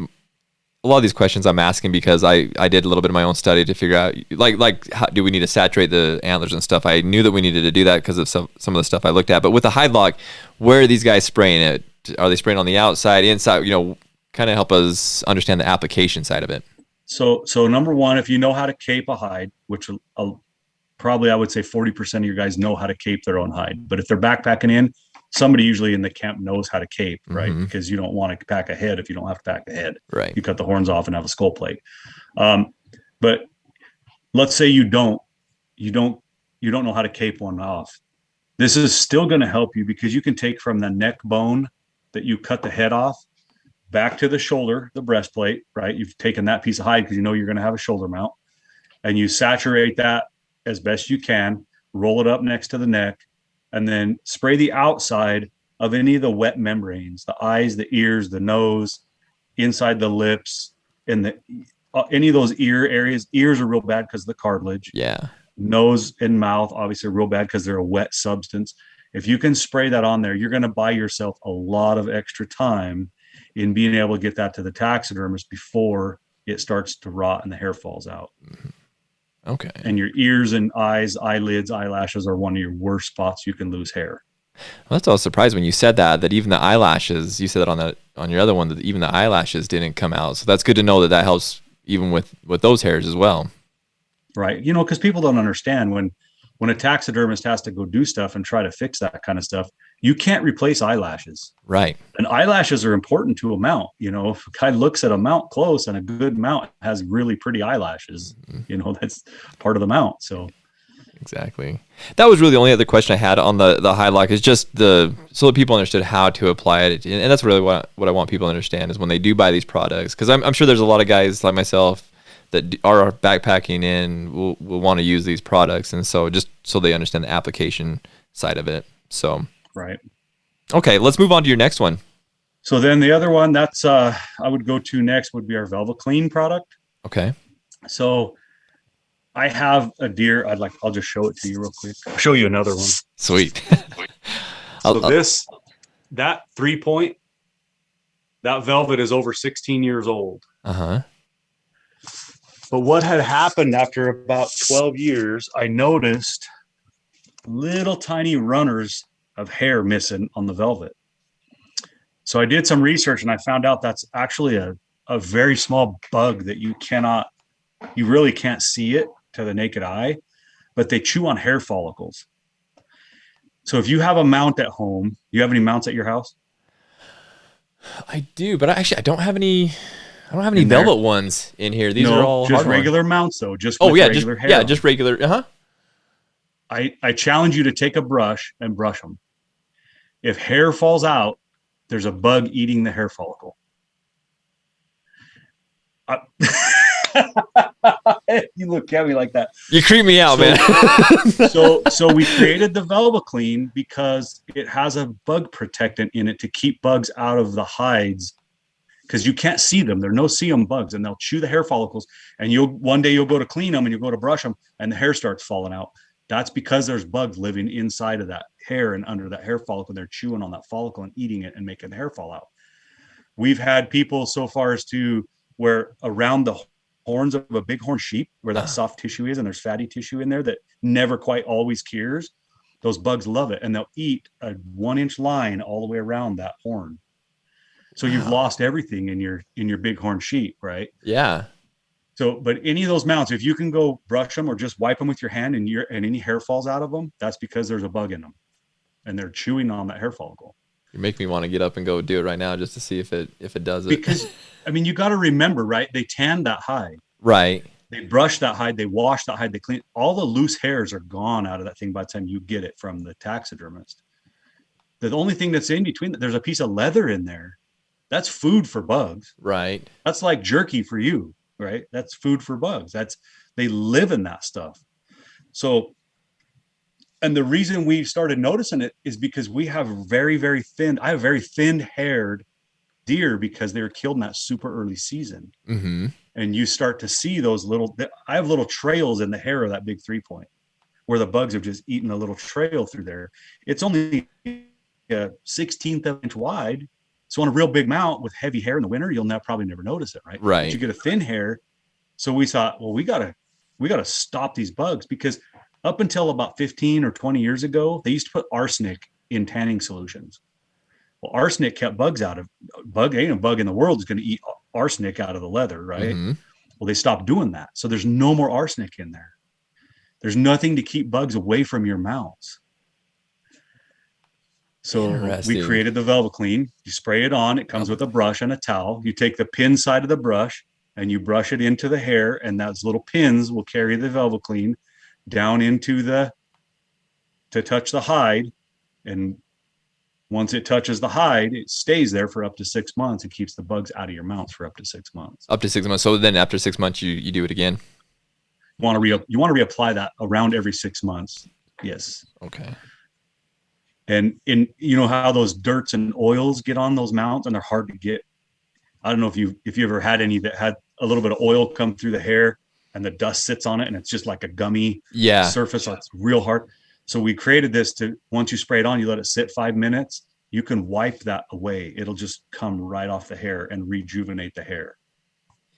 a lot of these questions I'm asking because I did a little bit of my own study to figure out like how do we need to saturate the antlers and stuff. I knew that we needed to do that because of some of the stuff I looked at. But with the hide lock, where are these guys spraying it? Are they spraying on the outside, inside? Kind of help us understand the application side of it. So number one, if you know how to cape a hide, which probably I would say 40% of your guys know how to cape their own hide. But if they're backpacking in, somebody usually in the camp knows how to cape, right? Mm-hmm. Because you don't want to pack a head if you don't have to pack a head. Right. You cut the horns off and have a skull plate. But let's say you don't know how to cape one off. This is still going to help you because you can take from the neck bone that you cut the head off back to the shoulder, the breastplate, right? You've taken that piece of hide because you know you're going to have a shoulder mount, and you saturate that as best you can, roll it up next to the neck, and then spray the outside of any of the wet membranes, the eyes, the ears, the nose, inside the lips, and any of those ear areas. Ears are real bad because of the cartilage. Yeah. Nose and mouth, obviously, are real bad because they're a wet substance. If you can spray that on there, you're going to buy yourself a lot of extra time in being able to get that to the taxidermist before it starts to rot and the hair falls out. Okay. And your ears and eyes, eyelids, eyelashes are one of your worst spots you can lose hair. Well, that's all surprised when you said that even the eyelashes, you said that on your other one, that even the eyelashes didn't come out. So that's good to know that helps even with those hairs as well. Right. You know, because people don't understand when a taxidermist has to go do stuff and try to fix that kind of stuff, you can't replace eyelashes. Right. And eyelashes are important to a mount. You know, if a guy looks at a mount close and a good mount has really pretty eyelashes, you know, that's part of the mount. So exactly. That was really the only other question I had on the Highlock, is just so that people understood how to apply it. And that's really what I want people to understand, is when they do buy these products, because I'm sure there's a lot of guys like myself that are backpacking in will want to use these products. And so just so they understand the application side of it. So, right. Okay, let's move on to your next one. So then the other one that's I would go to next would be our Velvet Clean product. Okay. So I have a deer. I'll just show it to you real quick. I'll show you another one. Sweet. So that 3-point, that velvet is over 16 years old. Uh-huh. But what had happened after about 12 years, I noticed little tiny runners of hair missing on the velvet. So I did some research and I found out that's actually a very small bug that you really can't see it to the naked eye, but they chew on hair follicles. So if you have a mount at home, you have any mounts at your house? I do, but I don't have any velvet ones in here. These are all just hard regular ones. mounts though. Just regular hair. Yeah, just regular. Uh-huh. I challenge you to take a brush and brush them. If hair falls out, there's a bug eating the hair follicle. You look at me like that. You creep me out, man. So we created the Velvet Clean because it has a bug protectant in it to keep bugs out of the hides, because you can't see them. They're no see-em bugs, and they'll chew the hair follicles. And one day you'll go to clean them and you'll go to brush them and the hair starts falling out. That's because there's bugs living inside of that hair and under that hair follicle. They're chewing on that follicle and eating it and making the hair fall out. We've had people so far as to where around the horns of a bighorn sheep, where that soft tissue is, and there's fatty tissue in there that never quite always cures, those bugs love it, and they'll eat a 1-inch line all the way around that horn. So you've lost everything in your bighorn sheep, right? Yeah. So, but any of those mounts, if you can go brush them or just wipe them with your hand and any hair falls out of them, that's because there's a bug in them and they're chewing on that hair follicle. You make me want to get up and go do it right now just to see if it does it. Because, I mean, you got to remember, right? They tan that hide. Right. They brush that hide. They wash that hide. They clean. All the loose hairs are gone out of that thing by the time you get it from the taxidermist. The only thing that's in between, there's a piece of leather in there. That's food for bugs. Right. That's like jerky for you, right? That's food for bugs. They live in that stuff. So, and the reason we started noticing it is because we have very, very thin, I have very thin haired deer because they were killed in that super early season. Mm-hmm. And you start to see those I have little trails in the hair of that big 3-point where the bugs have just eaten a little trail through there. It's only a 1/16 of an inch wide. So on a real big mount with heavy hair in the winter, you'll probably never notice it, right? Right. But you get a thin hair. So we thought, well, we gotta stop these bugs, because up until about 15 or 20 years ago, they used to put arsenic in tanning solutions. Well, arsenic kept bugs out of ain't a bug in the world is going to eat arsenic out of the leather, right? Mm-hmm. Well, they stopped doing that. So there's no more arsenic in there. There's nothing to keep bugs away from your mounts. So we created the Velvet Clean. You spray it on. It comes with a brush and a towel. You take the pin side of the brush and you brush it into the hair, and those little pins will carry the Velvet Clean down into to touch the hide. And once it touches the hide, it stays there for up to 6 months. It keeps the bugs out of your mounts for up to 6 months. Up to 6 months. So then after 6 months, you do it again. You want to reapply that around every 6 months. Yes. Okay. And you know how those dirts and oils get on those mounts, and they're hard to get. I don't know if you ever had any that had a little bit of oil come through the hair and the dust sits on it and it's just like a gummy surface. It's real hard. So we created this to, once you spray it on, you let it sit 5 minutes, you can wipe that away. It'll just come right off the hair and rejuvenate the hair.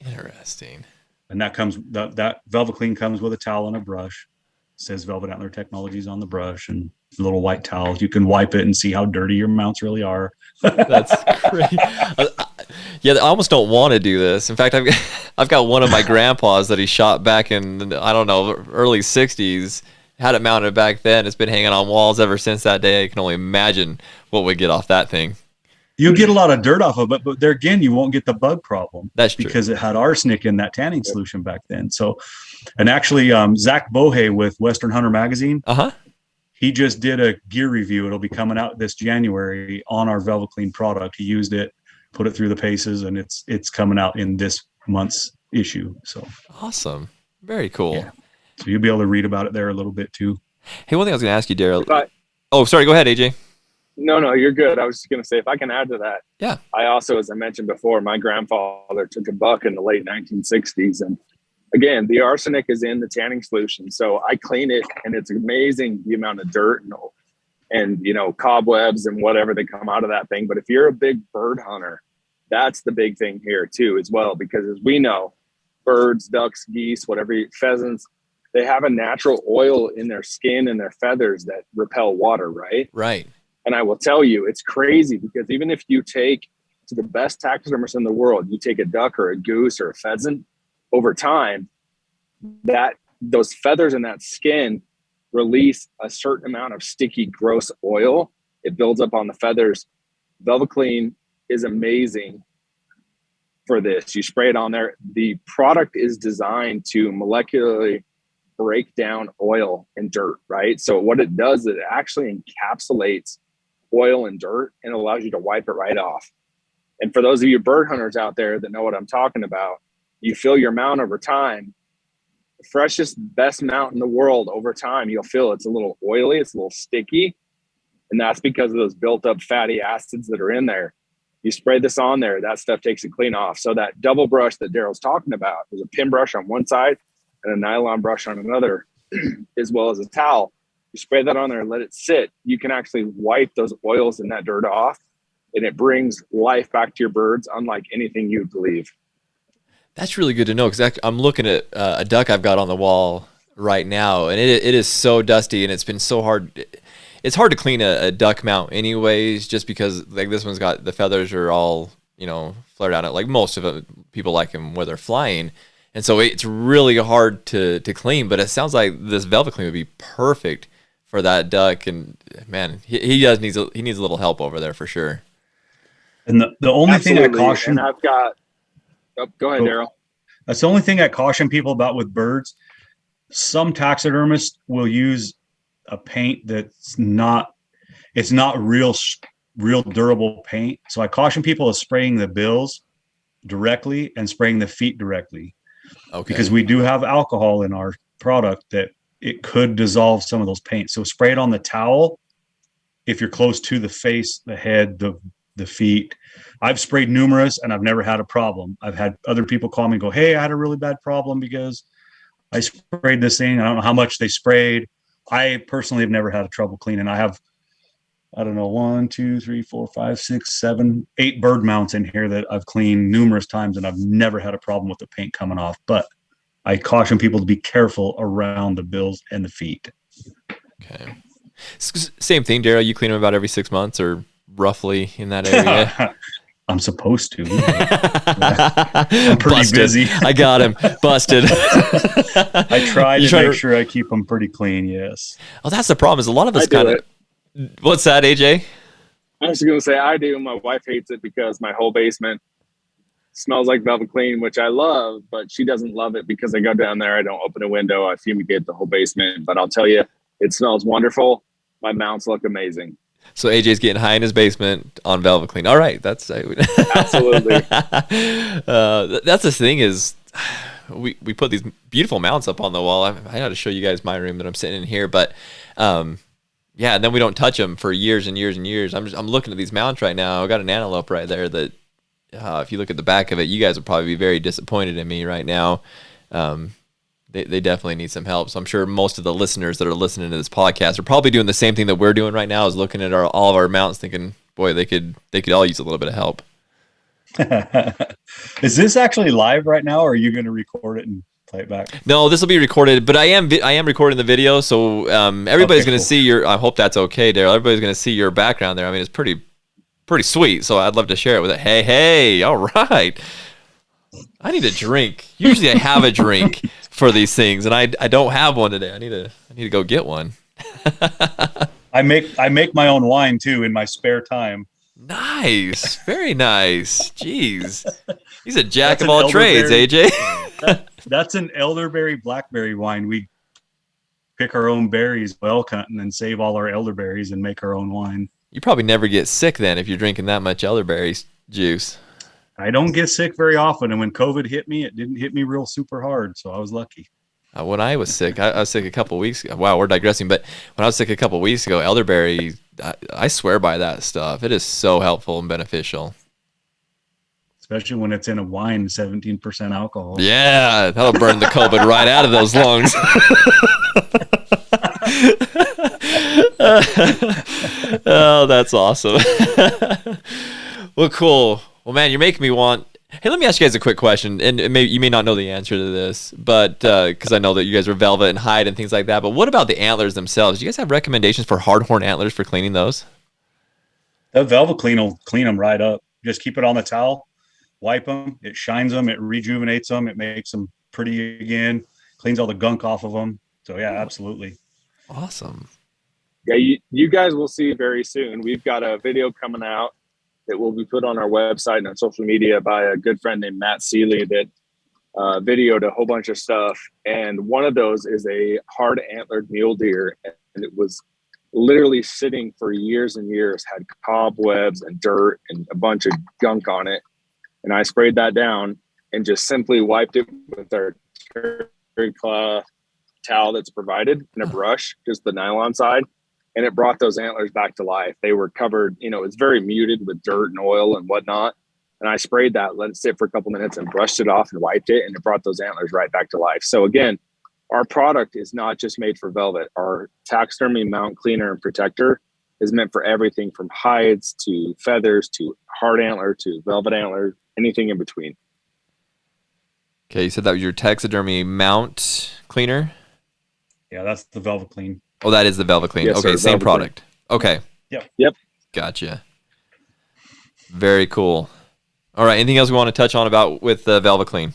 Interesting. And that Velvet Clean comes with a towel and a brush. It says Velvet Antler Technologies on the brush, and a little white towel. You can wipe it and see how dirty your mounts really are. That's great. Yeah, I almost don't want to do this. In fact, I've got one of my grandpas that he shot back in, I don't know, early 60s. Had it mounted back then. It's been hanging on walls ever since that day. I can only imagine what would get off that thing. You'll get a lot of dirt off of it, but there again, you won't get the bug problem. That's true. Because it had arsenic in that tanning solution back then. So, and actually, Zach Bohe with Western Hunter Magazine, he just did a gear review. It'll be coming out this January on our Velvet Clean product. He used it, put it through the paces, and it's coming out in this month's issue. So awesome. Very cool. Yeah. So you'll be able to read about it there a little bit too. Hey, one thing I was going to ask you, Darrell. Oh, sorry. Go ahead, AJ. No, you're good. I was just going to say, if I can add to that. Yeah. I also, as I mentioned before, my grandfather took a buck in the late 1960s. And again, the arsenic is in the tanning solution. So I clean it, and it's amazing the amount of dirt and cobwebs and whatever that come out of that thing. But if you're a big bird hunter, that's the big thing here too, as well, because as we know, birds, ducks, geese, pheasants, they have a natural oil in their skin and their feathers that repel water, right? Right. And I will tell you, it's crazy, because even if you take to the best taxidermists in the world, you take a duck or a goose or a pheasant, over time, those feathers in that skin release a certain amount of sticky, gross oil. It builds up on the feathers. Velvet Clean is amazing for this. You spray it on there. The product is designed to molecularly break down oil and dirt, right? So what it does is it actually encapsulates oil and dirt and allows you to wipe it right off. And for those of you bird hunters out there that know what I'm talking about, you fill your mount over time, the freshest, best mount in the world, over time, you'll feel it's a little oily, it's a little sticky. And that's because of those built up fatty acids that are in there. You spray this on there, that stuff takes it clean off. So that double brush that Darrell's talking about, there's a pin brush on one side and a nylon brush on another, as well as a towel. You spray that on there and let it sit. You can actually wipe those oils and that dirt off, and it brings life back to your birds, unlike anything you'd believe. That's really good to know, because I'm looking at a duck I've got on the wall right now, and it is so dusty, and it's been so hard. It's hard to clean a duck mount anyways, just because like this one's got the feathers are all flared out. Like most of it, people like them where they're flying, and so it's really hard to clean. But it sounds like this Velvet Clean would be perfect for that duck. And man, he needs a little help over there for sure. And the only thing I caution, and I've got. Oh, go ahead, Darrell. That's the only thing I caution people about with birds. Some taxidermists will use a paint that's not real durable paint. So I caution people of spraying the bills directly and spraying the feet directly. Okay. Because we do have alcohol in our product that it could dissolve some of those paints. So spray it on the towel if you're close to the face, the head, the feet. I've sprayed numerous and I've never had a problem. I've had other people call me and go, hey, I had a really bad problem because I sprayed this thing. I don't know how much they sprayed. I personally have never had a trouble cleaning. I have, 1, 2, 3, 4, 5, 6, 7, 8 bird mounts in here that I've cleaned numerous times, and I've never had a problem with the paint coming off. But I caution people to be careful around the bills and the feet. Okay. Same thing, Darrell. You clean them about every 6 months or roughly in that area? I'm supposed to. I'm pretty Busted. Busy. I got him. Busted. I try to make sure I keep them pretty clean, yes. Oh, that's the problem, is a lot of us kind of... What's that, AJ? I was going to say I do. My wife hates it because my whole basement smells like Velvet Clean, which I love, but she doesn't love it because I go down there, I don't open a window, I fumigate the whole basement. But I'll tell you, it smells wonderful. My mounts look amazing. So AJ's getting high in his basement on Velvet Clean. All right, that's absolutely. That's the thing is, we put these beautiful mounts up on the wall. I got to show you guys my room that I'm sitting in here, but yeah, and then we don't touch them for years and years and years. I'm looking at these mounts right now. I got an antelope right there that if you look at the back of it, you guys would probably be very disappointed in me right now. They definitely need some help. So I'm sure most of the listeners that are listening to this podcast are probably doing the same thing that we're doing right now, is looking at all of our mounts thinking, boy, they could all use a little bit of help. Is this actually live right now, or are you going to record it and play it back? No, this will be recorded, but I am recording the video, so everybody's going to Cool. see your. I hope that's okay, Darrell. Everybody's going to see your background there. I mean, it's pretty sweet. So I'd love to share it with it. Hey, all right. I need a drink. Usually I have a drink for these things, and I don't have one today. I need to go get one. I make my own wine too in my spare time. Nice, very nice. Jeez, he's a jack of all trades, AJ. That's an elderberry blackberry wine. We pick our own berries, well cut, and then save all our elderberries and make our own wine. You probably never get sick then if you're drinking that much elderberry juice. I don't get sick very often, and when COVID hit me, it didn't hit me real super hard, so I was lucky. When I was sick, I was sick a couple of weeks ago. Wow, we're digressing, but when I was sick a couple of weeks ago, elderberry, I swear by that stuff. It is so helpful and beneficial. Especially when it's in a wine, 17% alcohol. Yeah, that'll burn the COVID right out of those lungs. Oh, that's awesome. Well, cool. Well, man, you're making me want. Hey, let me ask you guys a quick question, and you may not know the answer to this, but because I know that you guys are velvet and hide and things like that. But what about the antlers themselves? Do you guys have recommendations for hardhorn antlers for cleaning those? The Velvet Clean will clean them right up. Just keep it on the towel, wipe them. It shines them. It rejuvenates them. It makes them pretty again. Cleans all the gunk off of them. So yeah, absolutely. Awesome. Yeah, you guys will see very soon. We've got a video coming out that will be put on our website and on social media by a good friend named Matt Seeley that videoed a whole bunch of stuff. And one of those is a hard antlered mule deer. And it was literally sitting for years and years, had cobwebs and dirt and a bunch of gunk on it. And I sprayed that down and just simply wiped it with our terry cloth towel that's provided and a brush, just the nylon side. And it brought those antlers back to life. They were covered, it's very muted with dirt and oil and whatnot. And I sprayed that, let it sit for a couple minutes and brushed it off and wiped it. And it brought those antlers right back to life. So again, our product is not just made for velvet. Our taxidermy mount cleaner and protector is meant for everything from hides to feathers to hard antler to velvet antler, anything in between. Okay, you said that was your taxidermy mount cleaner? Yeah, that's the Velvet Clean. Oh, that is the Velvet Clean. Yes, okay, sir, same Velvet product. Okay. Yep. Gotcha. Very cool. All right, anything else we want to touch on with the Velvet Clean?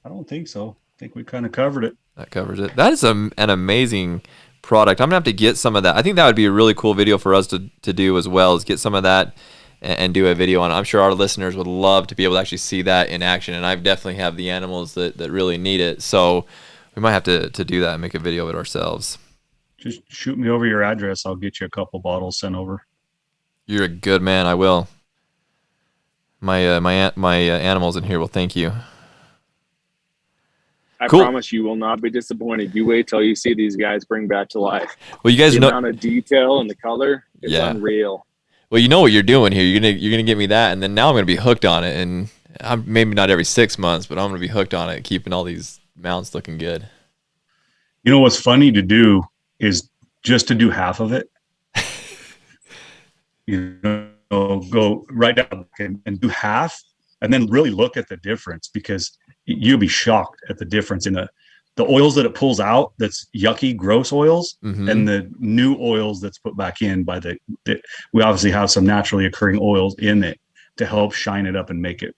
I don't think so. I think we kind of covered it. That covers it. That is an amazing product. I'm going to have to get some of that. I think that would be a really cool video for us to do as well, is get some of that and do a video on it. I'm sure our listeners would love to be able to actually see that in action, and I definitely have the animals that really need it. So we might have to do that and make a video of it ourselves. Just shoot me over your address. I'll get you a couple bottles sent over. You're a good man. I will. My animals in here will thank you. I Cool. promise you will not be disappointed. You wait till you see these guys bring back to life. Well, you guys The know. amount of detail and the color is unreal. Well, you know what you're doing here. You're gonna get me that, and then now I'm gonna be hooked on it. And I'm maybe not every 6 months, but I'm gonna be hooked on it, keeping all these mounts looking good. You know what's funny to do is just to do half of it. Go right down and do half, and then really look at the difference, because you'll be shocked at the difference in the oils that it pulls out. That's yucky, gross oils, and the new oils that's put back in by we obviously have some naturally occurring oils in it to help shine it up and make it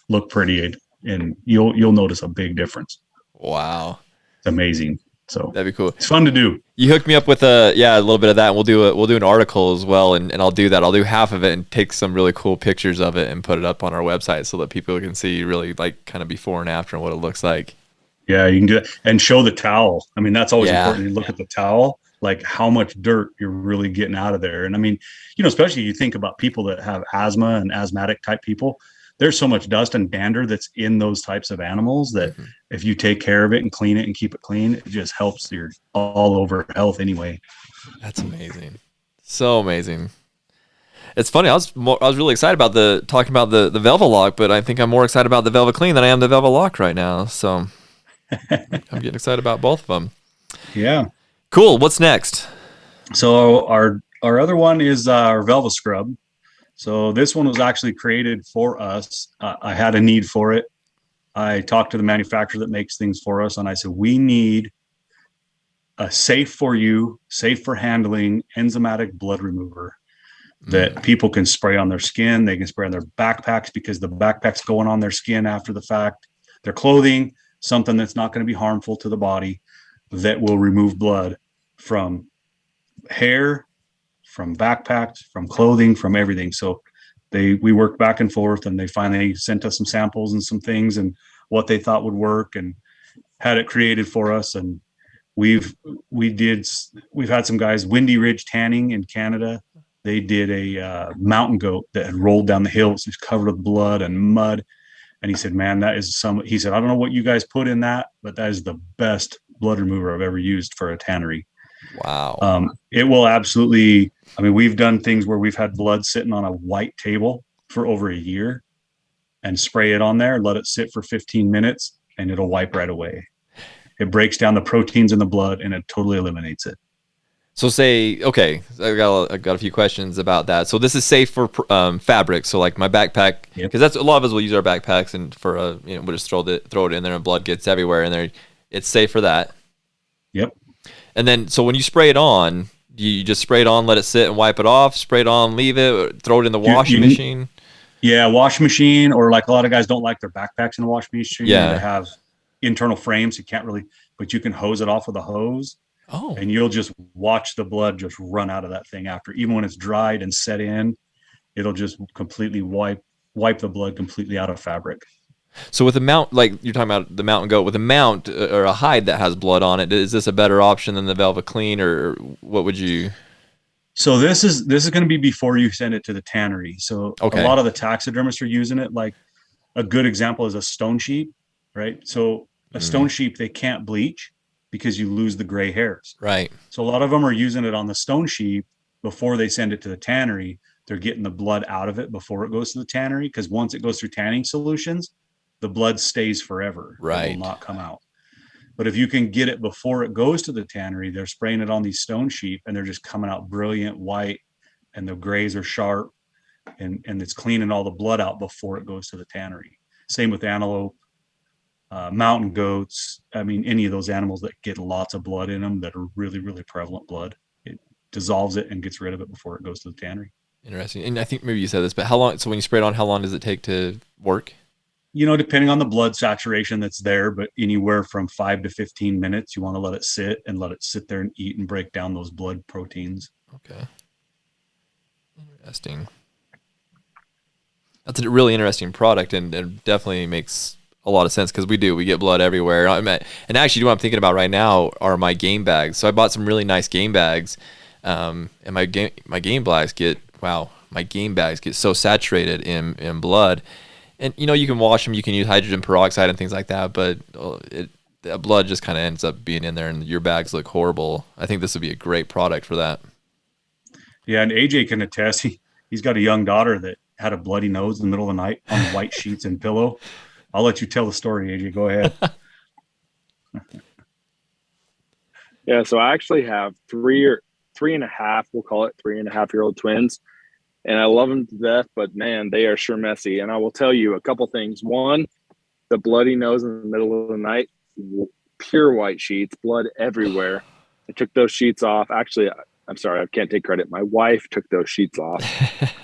look pretty, and you'll notice a big difference. Wow, it's amazing. So that'd be cool. It's fun to do. You hooked me up with a little bit of that, and we'll do an article as well, and I'll do that. I'll do half of it and take some really cool pictures of it and put it up on our website so that people can see really like kind of before and after and what it looks like. Yeah, you can do that and show the towel. I mean, that's always important. You look at the towel, like how much dirt you're really getting out of there. And I mean, especially you think about people that have asthma and asthmatic type people. There's so much dust and dander that's in those types of animals that if you take care of it and clean it and keep it clean, it just helps your all over health anyway. That's amazing. So amazing. It's funny. I was really excited about talking about the Velvet Lock, but I think I'm more excited about the Velvet Clean than I am the Velvet Lock right now. So I'm getting excited about both of them. Yeah. Cool. What's next? So our other one is our Velvet Scrub. So this one was actually created for us. I had a need for it. I talked to the manufacturer that makes things for us, and I said, we need a safe for you, safe for handling enzymatic blood remover that people can spray on their skin. They can spray on their backpacks because the backpack's going on their skin after the fact. Their clothing, something that's not going to be harmful to the body, that will remove blood from hair, from backpacks, from clothing, from everything. So we worked back and forth, and they finally sent us some samples and some things and what they thought would work, and had it created for us. And we've had some guys, Windy Ridge Tanning in Canada. They did a mountain goat that had rolled down the hill. It was covered with blood and mud. And he said, man, he said, I don't know what you guys put in that, but that is the best blood remover I've ever used for a tannery. Wow. It will absolutely, I mean, we've done things where we've had blood sitting on a white table for over a year and spray it on there, let it sit for 15 minutes, and it'll wipe right away. It breaks down the proteins in the blood and it totally eliminates it. So okay, I got a few questions about that. So this is safe for fabric. So like my backpack, because that's a lot of us will use our backpacks, and for we'll just throw it in there and blood gets everywhere in there. It's safe for that. Yep. And then so when you spray it on, you just spray it on, let it sit and wipe it off. Spray it on, leave it, throw it in the washing machine. Yeah, wash machine, or like a lot of guys don't like their backpacks in the wash machine. Yeah, they have internal frames. You can't really, but you can hose it off with a hose. Oh. And you'll just watch the blood just run out of that thing after. Even when it's dried and set in, it'll just completely wipe the blood completely out of fabric. So with a mount, like you're talking about the mountain goat, with a mount or a hide that has blood on it, is this a better option than the Velvet Clean, or what would you? So this is going to be before you send it to the tannery. So A lot of the taxidermists are using it. Like a good example is a stone sheep, right? So a stone sheep, they can't bleach because you lose the gray hairs. Right. So a lot of them are using it on the stone sheep before they send it to the tannery. They're getting the blood out of it before it goes to the tannery, because once it goes through tanning solutions, the blood stays forever. Right. It will not come out. But if you can get it before it goes to the tannery, they're spraying it on these stone sheep and they're just coming out brilliant white, and the grays are sharp, and it's cleaning all the blood out before it goes to the tannery. Same with antelope. Mountain goats, I mean, any of those animals that get lots of blood in them that are really, really prevalent blood, it dissolves it and gets rid of it before it goes to the tannery. Interesting. And I think maybe you said this, but how long, so when you spray it on, how long does it take to work? Depending on the blood saturation that's there, but anywhere from 5 to 15 minutes, you want to let it sit there and eat and break down those blood proteins. Okay. Interesting. That's a really interesting product, and it definitely makes a lot of sense, because we get blood everywhere. And actually, what I'm thinking about right now are my game bags. So I bought some really nice game bags, and my game bags get so saturated in blood. And you can wash them, you can use hydrogen peroxide and things like that, but that blood just kind of ends up being in there, and your bags look horrible. I think this would be a great product for that. Yeah, and AJ can attest. He's got a young daughter that had a bloody nose in the middle of the night on white sheets and pillow. I'll let you tell the story, AJ. Go ahead. Yeah, so I actually have 3.5-year-old twins, and I love them to death, but man, they are sure messy. And I will tell you a couple things. One, the bloody nose in the middle of the night, pure white sheets, blood everywhere. I took those sheets off. Actually, I'm sorry, I can't take credit. My wife took those sheets off,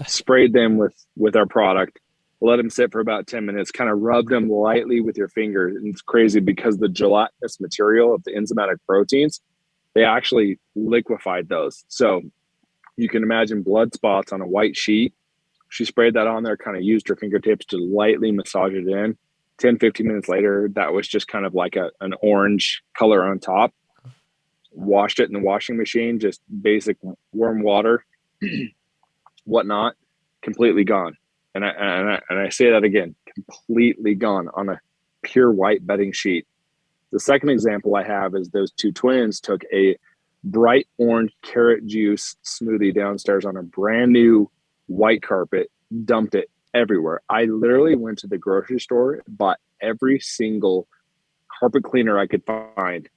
sprayed them with our product, let them sit for about 10 minutes, kind of rub them lightly with your finger. And it's crazy because the gelatinous material of the enzymatic proteins, they actually liquefied those. So you can imagine blood spots on a white sheet. She sprayed that on there, kind of used her fingertips to lightly massage it in. 10, 15 minutes later, that was just kind of like an orange color on top. Washed it in the washing machine, just basic warm water, whatnot, completely gone. And I say that again, completely gone on a pure white bedding sheet. The second example I have is those two twins took a bright orange carrot juice smoothie downstairs on a brand new white carpet, dumped it everywhere. I literally went to the grocery store, bought every single carpet cleaner I could find,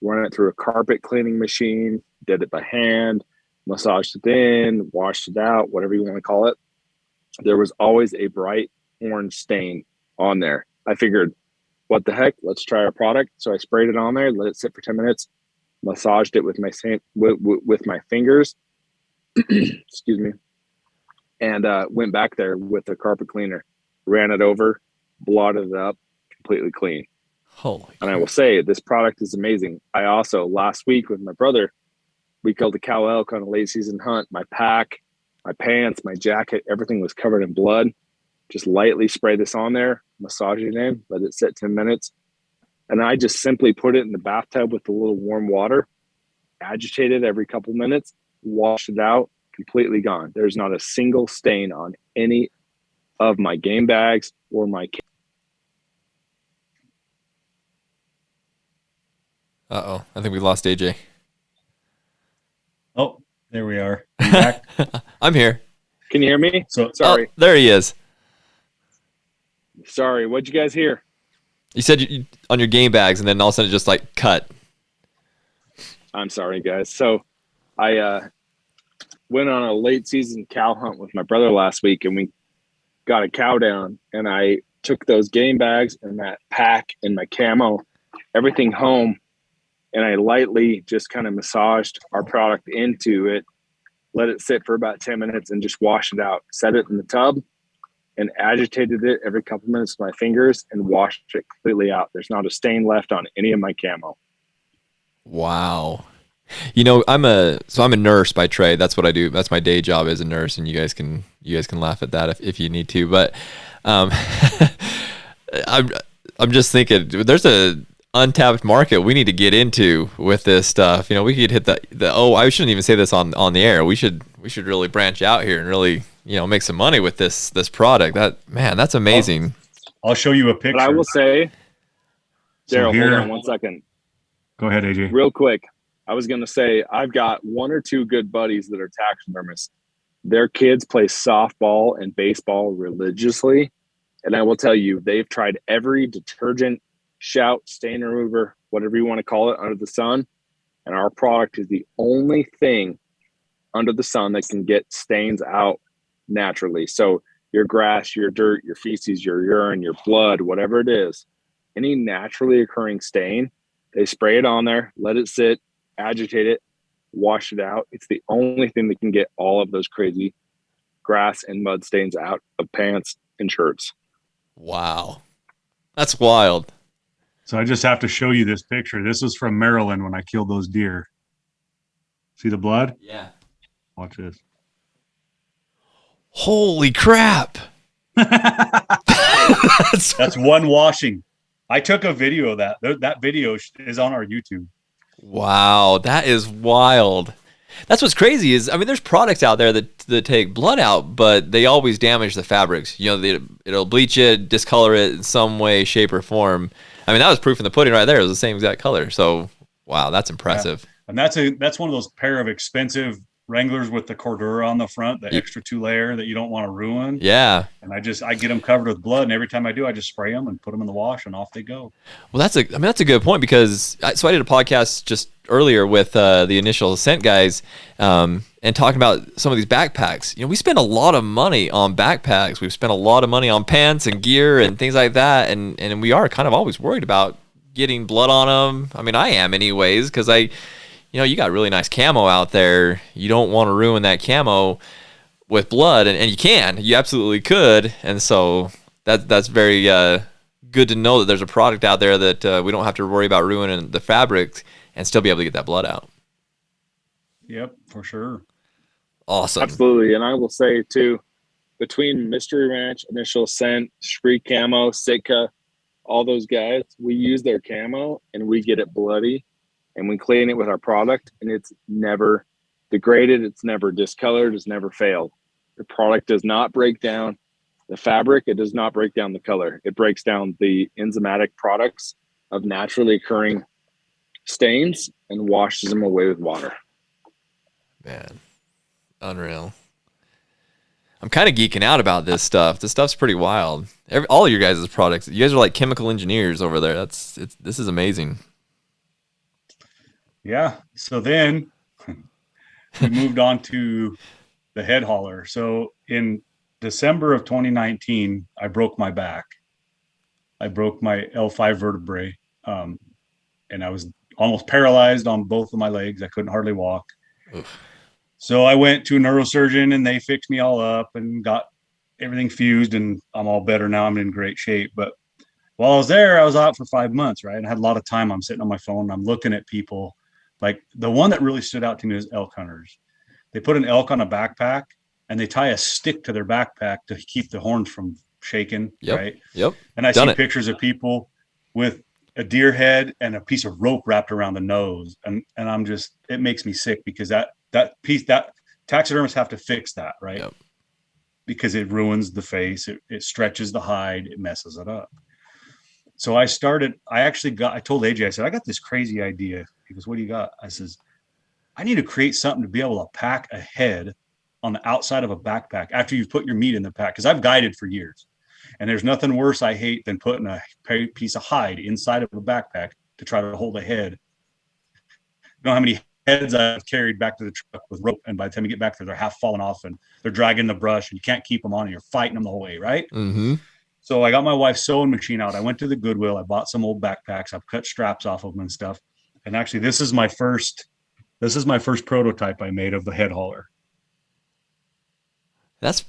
run it through a carpet cleaning machine, did it by hand, massaged it in, washed it out, whatever you want to call it. there was always a bright orange stain on there. I figured, what the heck? Let's try our product. So I sprayed it on there, let it sit for 10 minutes, massaged it with my fingers, excuse me, and went back there with a carpet cleaner, ran it over, blotted it up, completely clean. Holy and I will say, this product is amazing. I also, last week with my brother, we killed a cow elk on a late season hunt. My pack, my pants, my jacket, everything was covered in blood. Just lightly spray this on there, massage it in, let it sit 10 minutes. And I just simply put it in the bathtub with a little warm water, agitate it every couple minutes, wash it out, completely gone. There's not a single stain on any of my game bags or my Uh-oh. I think we lost AJ. Oh, there we are. Are you back? I'm here. Can you hear me? Oh, Sorry. there he is. Sorry. What'd you guys hear? You said you on your game bags, and then all of a sudden it just like cut. I'm sorry, guys. So I went on a late season cow hunt with my brother last week, and we got a cow down, and I took those game bags and that pack and my camo, everything home, and I lightly just kind of massaged our product into it, let it sit for about 10 minutes, and just washed it out. Set it in the tub and agitated it every couple minutes with my fingers and washed it completely out. There's not a stain left on any of my camo. Wow. You know, I'm a nurse by trade. That's what I do. That's my day job as a nurse, and you guys can laugh at that if you need to. But I'm just thinking, there's a untapped market we need to get into with this stuff. You know, we could hit I shouldn't even say this on the air. We should really branch out here and really, you know, make some money with this product. That's amazing. I'll show you a picture. But I will say, Darrell, here, hold on 1 second. Go ahead, AJ. Real quick. I was going to say, I've got one or two good buddies that are taxidermists. Their kids play softball and baseball religiously. And I will tell you, they've tried every detergent, shout, stain remover, whatever you want to call it, under the sun. And our product is the only thing under the sun that can get stains out naturally. So your grass, your dirt, your feces, your urine, your blood, whatever it is, any naturally occurring stain, they spray it on there, let it sit, agitate it, wash it out. It's the only thing that can get all of those crazy grass and mud stains out of pants and shirts. Wow. That's wild. So I just have to show you this picture. This was from Maryland when I killed those deer. See the blood? Yeah. Watch this. Holy crap. That's one washing. I took a video of that. That video is on our YouTube. Wow, that is wild. That's what's crazy is, I mean, there's products out there that take blood out, but they always damage the fabrics. You know, it'll bleach it, discolor it in some way, shape, or form. I mean, that was proof in the pudding right there. It was the same exact color. So, wow, that's impressive. Yeah. And that's one of those pair of expensive Wranglers with the Cordura on the front, the extra 2-layer that you don't want to ruin. Yeah. And I get them covered with blood, and every time I do, I just spray them and put them in the wash, and off they go. Well, that's a good point, because I did a podcast just earlier with the Initial Ascent guys, and talking about some of these backpacks. You know, we spend a lot of money on backpacks. We've spent a lot of money on pants and gear and things like that, and we are kind of always worried about getting blood on them. I mean, I am anyways, because you know, you got really nice camo out there. You don't want to ruin that camo with blood, and you absolutely could. And so that's very good to know that there's a product out there that we don't have to worry about ruining the fabric and still be able to get that blood out. Yep, for sure. Awesome. Absolutely. And I will say too, between Mystery Ranch, Initial Ascent, Shriek Camo, Sitka, all those guys, we use their camo and we get it bloody. And we clean it with our product, and it's never degraded. It's never discolored. It's never failed. The product does not break down the fabric. It does not break down the color. It breaks down the enzymatic products of naturally occurring stains and washes them away with water. Man, unreal. I'm kind of geeking out about this stuff. This stuff's pretty wild. All of your guys' products, you guys are like chemical engineers over there. This is amazing. Yeah. So then we moved on to the head hauler. So in December of 2019, I broke my back. I broke my L5 vertebrae, and I was almost paralyzed on both of my legs. I couldn't hardly walk. Oof. So I went to a neurosurgeon, and they fixed me all up and got everything fused, and I'm all better now. I'm in great shape. But while I was there, I was out for 5 months, right? And I had a lot of time. I'm sitting on my phone, and I'm looking at people. Like the one that really stood out to me is elk hunters. They put an elk on a backpack, and they tie a stick to their backpack to keep the horns from shaking, right? Yep. And I see pictures of people with a deer head and a piece of rope wrapped around the nose, and I'm just, it makes me sick because that taxidermists have to fix that, right? Yep. Because it ruins the face, it stretches the hide, it messes it up. So I told AJ, I said, I got this crazy idea. He goes, what do you got? I says, I need to create something to be able to pack a head on the outside of a backpack after you've put your meat in the pack. Because I've guided for years. And there's nothing worse I hate than putting a piece of hide inside of a backpack to try to hold a head. You know how many heads I've carried back to the truck with rope, and by the time you get back there, they're half falling off and they're dragging the brush and you can't keep them on and you're fighting them the whole way, right? Mm-hmm. So I got my wife's sewing machine out. I went to the Goodwill. I bought some old backpacks. I've cut straps off of them and stuff. And actually, this is my first prototype I made of the head hauler. That's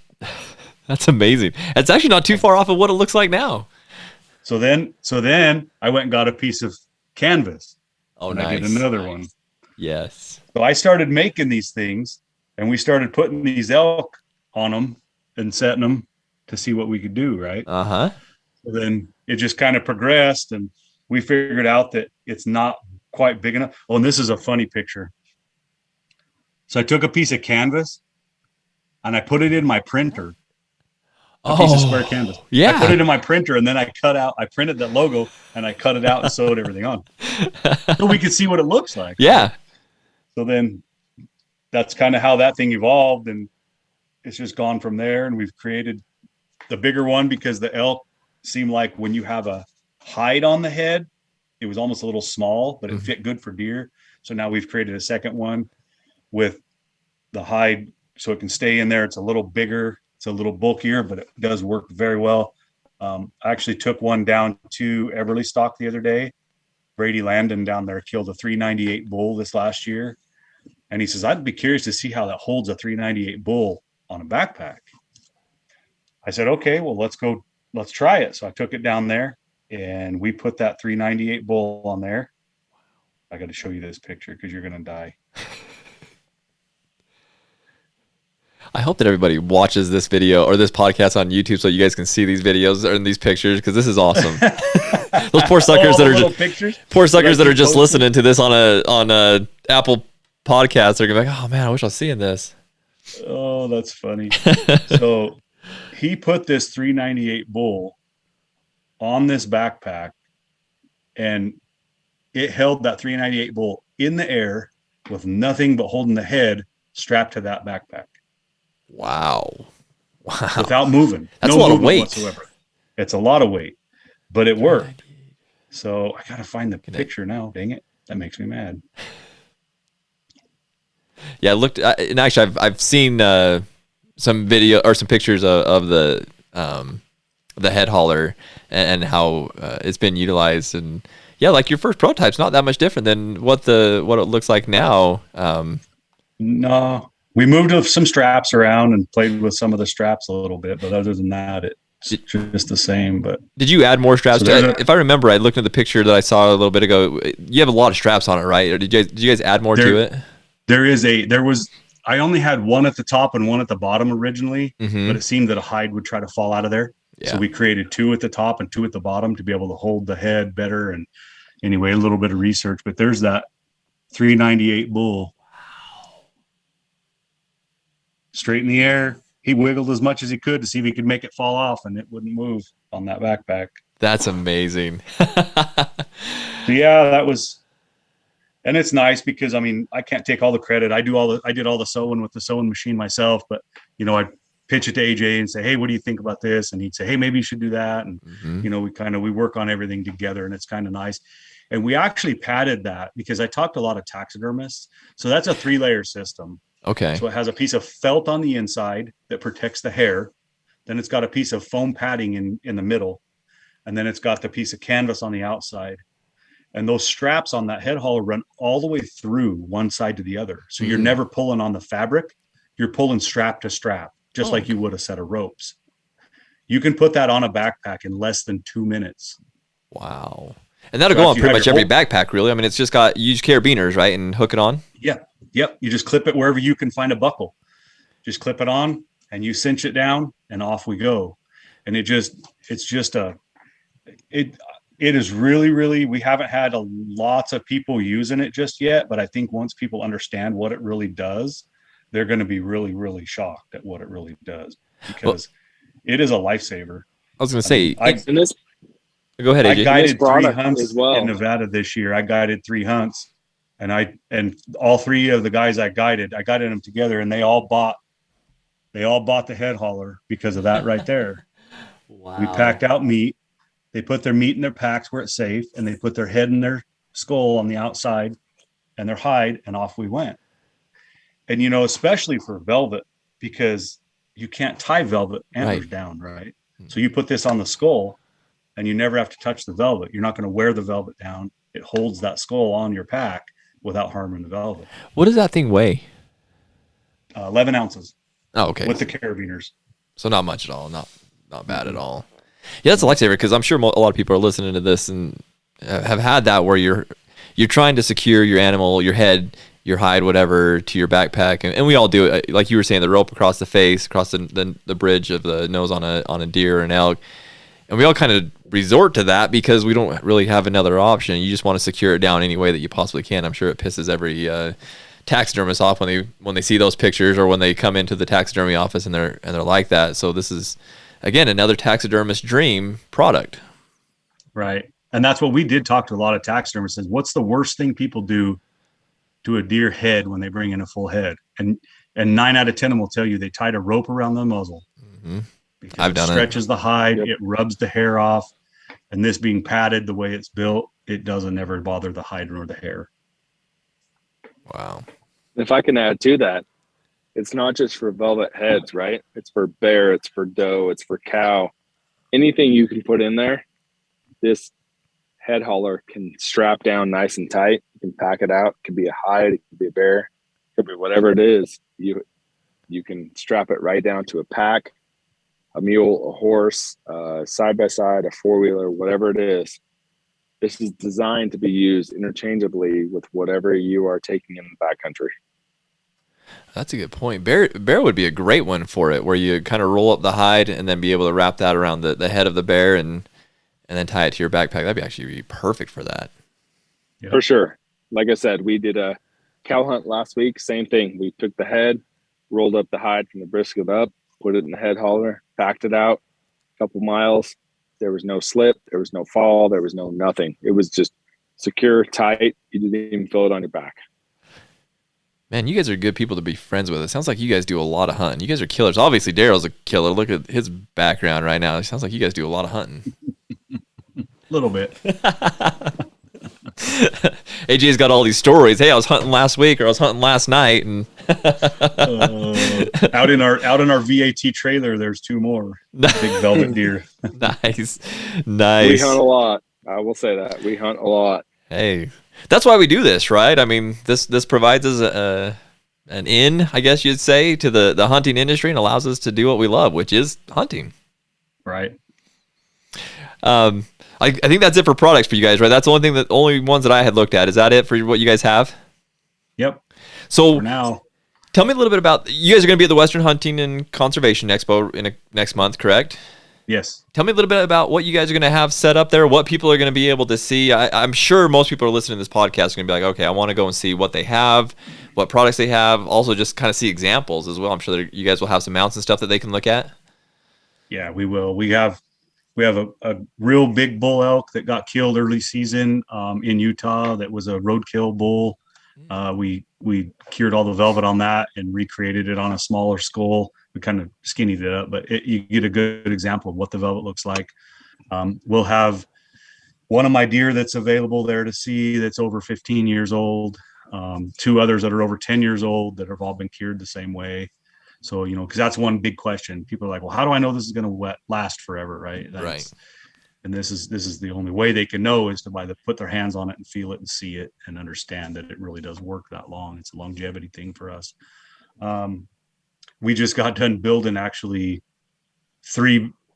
amazing. It's actually not too far off of what it looks like now. So then I went and got a piece of canvas. Oh, and nice. I did another one. Yes. So I started making these things, and we started putting these elk on them and setting them to see what we could do, right? Uh-huh. So then it just kind of progressed, and we figured out that it's not quite big enough. Oh, and this is a funny picture. So I took a piece of canvas and I put it in my printer. A piece of square canvas. Yeah. I put it in my printer, and then I printed the logo and I cut it out and sewed everything on. So we could see what it looks like. Yeah. So then that's kind of how that thing evolved, and it's just gone from there. And we've created the bigger one because the elk seemed like when you have a hide on the head, it was almost a little small, but it fit good for deer. So now we've created a second one with the hide so it can stay in there. It's a little bigger, it's a little bulkier, but it does work very well. I actually took one down to Everly Stock the other day. Brady Landon down there killed a 398 bull this last year. And he says, I'd be curious to see how that holds a 398 bull on a backpack. I said, okay, well, let's try it. So I took it down there and we put that 398 bull on there. I got to show you this picture because you're going to die. I hope that everybody watches this video or this podcast on YouTube so you guys can see these videos or these pictures, because this is awesome. Those poor suckers that are just listening to this on a Apple podcast. They're gonna be like, oh man, I wish I was seeing this. Oh, that's funny. So he put this 398 bull on this backpack, and it held that 398 bull in the air with nothing but holding the head strapped to that backpack. Wow. Without moving. That's a lot of weight whatsoever. It's a lot of weight, but it worked. So I got to find the picture now. Dang it. That makes me mad. Yeah, and actually I've seen some video or some pictures of the head hauler and how it's been utilized, and yeah, like your first prototype's not that much different than what it looks like now. No, we moved some straps around and played with some of the straps a little bit, but other than that, it's just the same. But did you add more straps? If I remember, I looked at the picture that I saw a little bit ago. You have a lot of straps on it, right? Or did you guys add more to it? I only had one at the top and one at the bottom originally, but it seemed that a hide would try to fall out of there. Yeah. So we created two at the top and two at the bottom to be able to hold the head better. And anyway, a little bit of research, but there's that 398 bull. Wow. Straight in the air. He wiggled as much as he could to see if he could make it fall off, and it wouldn't move on that backpack. That's amazing. So yeah, that was, and it's nice because, I mean, I can't take all the credit. I did all the sewing with the sewing machine myself, but I'd pitch it to AJ and say, hey, what do you think about this? And he'd say, hey, maybe you should do that. And, we work on everything together, and it's kind of nice. And we actually padded that because I talked to a lot of taxidermists. So that's a 3-layer system. Okay. So it has a piece of felt on the inside that protects the hair. then it's got a piece of foam padding in the middle, and then it's got the piece of canvas on the outside. And those straps on that head hauler run all the way through one side to the other. So you're never pulling on the fabric. You're pulling strap to strap, just like you would a set of ropes. You can put that on a backpack in less than 2 minutes. Wow. And that'll go on pretty much every backpack, really. I mean, it's just got, you just carabiners, right? And hook it on? Yeah. Yep. You just clip it wherever you can find a buckle. Just clip it on and you cinch it down and off we go. And it is really, really, we haven't had lots of people using it just yet, but I think once people understand what it really does, they're going to be really, really shocked at what it really does, because it is a lifesaver. I was going to say, go ahead, AJ. I guided 3 hunts in Nevada this year. I guided 3 hunts, and all 3 of the guys I guided them together, and they all bought the head hauler because of that right there. Wow. We packed out meat. They put their meat in their packs where it's safe, and they put their head and their skull on the outside and their hide, and off we went. And, especially for velvet, because you can't tie velvet antlers down, right? So you put this on the skull and you never have to touch the velvet. You're not going to wear the velvet down. It holds that skull on your pack without harming the velvet. What does that thing weigh? 11 ounces. Oh, okay. With the carabiners. So not much at all. Not bad at all. Yeah, that's a lifesaver, because I'm sure a lot of people are listening to this and have had that where you're trying to secure your animal, your head, your hide, whatever, to your backpack, and we all do it. Like you were saying, the rope across the face, across the bridge of the nose on a deer or an elk, and we all kind of resort to that because we don't really have another option. You just want to secure it down any way that you possibly can. I'm sure it pisses every taxidermist off when they see those pictures, or when they come into the taxidermy office and they're like that. So this is, again, another taxidermist dream product. Right. And that's what we did talk to a lot of taxidermists. Is what's the worst thing people do to a deer head when they bring in a full head? And 9 out of 10 of them will tell you they tied a rope around the muzzle. Mm-hmm. Because I've done stretches the hide, it rubs the hair off. And this being padded the way it's built, it doesn't ever bother the hide nor the hair. Wow. If I can add to that, it's not just for velvet heads, right? It's for bear, it's for doe, it's for cow. Anything you can put in there, this head hauler can strap down nice and tight. You can pack it out. It could be a hide, it could be a bear, it could be whatever it is. You can strap it right down to a pack, a mule, a horse, side by side, a 4-wheeler, whatever it is. This is designed to be used interchangeably with whatever you are taking in the backcountry. That's a good point. Bear would be a great one for it, where you kind of roll up the hide and then be able to wrap that around the head of the bear and then tie it to your backpack. That'd be perfect for that. Yeah. For sure. Like I said, we did a cow hunt last week. Same thing. We took the head, rolled up the hide from the brisket up, put it in the head hauler, packed it out a couple miles. There was no slip. There was no fall. There was no nothing. It was just secure, tight. You didn't even feel it on your back. Man, you guys are good people to be friends with. It sounds like you guys do a lot of hunting. You guys are killers. Obviously, Darrell's a killer. Look at his background right now. It sounds like you guys do a lot of hunting. A little bit. AJ's got all these stories. Hey, I was hunting last week, or I was hunting last night, and out in our VAT trailer, there's 2 more big velvet deer. Nice. We hunt a lot. I will say that we hunt a lot. Hey, that's why we do this, right? I mean, this provides us an in, I guess you'd say, to the hunting industry, and allows us to do what we love, which is hunting. Right. I think that's it for products for you guys, right? That's the only ones that I had looked at. Is that it for what you guys have? Yep. So for now, tell me a little bit about, you guys are going to be at the Western Hunting and Conservation Expo next month, correct? Yes. Tell me a little bit about what you guys are going to have set up there, what people are going to be able to see. I'm sure most people are listening to this podcast are going to be like, okay, I want to go and see what they have, what products they have. Also, just kind of see examples as well. I'm sure that you guys will have some mounts and stuff that they can look at. Yeah, we will. We have a real big bull elk that got killed early season in Utah. That was a roadkill bull. We cured all the velvet on that and recreated it on a smaller skull. We kind of skinnied it up, but you get a good example of what the velvet looks like. We'll have one of my deer that's available there to see that's over 15 years old. 2 others that are over 10 years old that have all been cured the same way. So, because that's one big question. People are like, well, how do I know this is going to last forever? Right. Right. And this is the only way they can know is to put their hands on it and feel it and see it and understand that it really does work that long. It's a longevity thing for us. We just got done building actually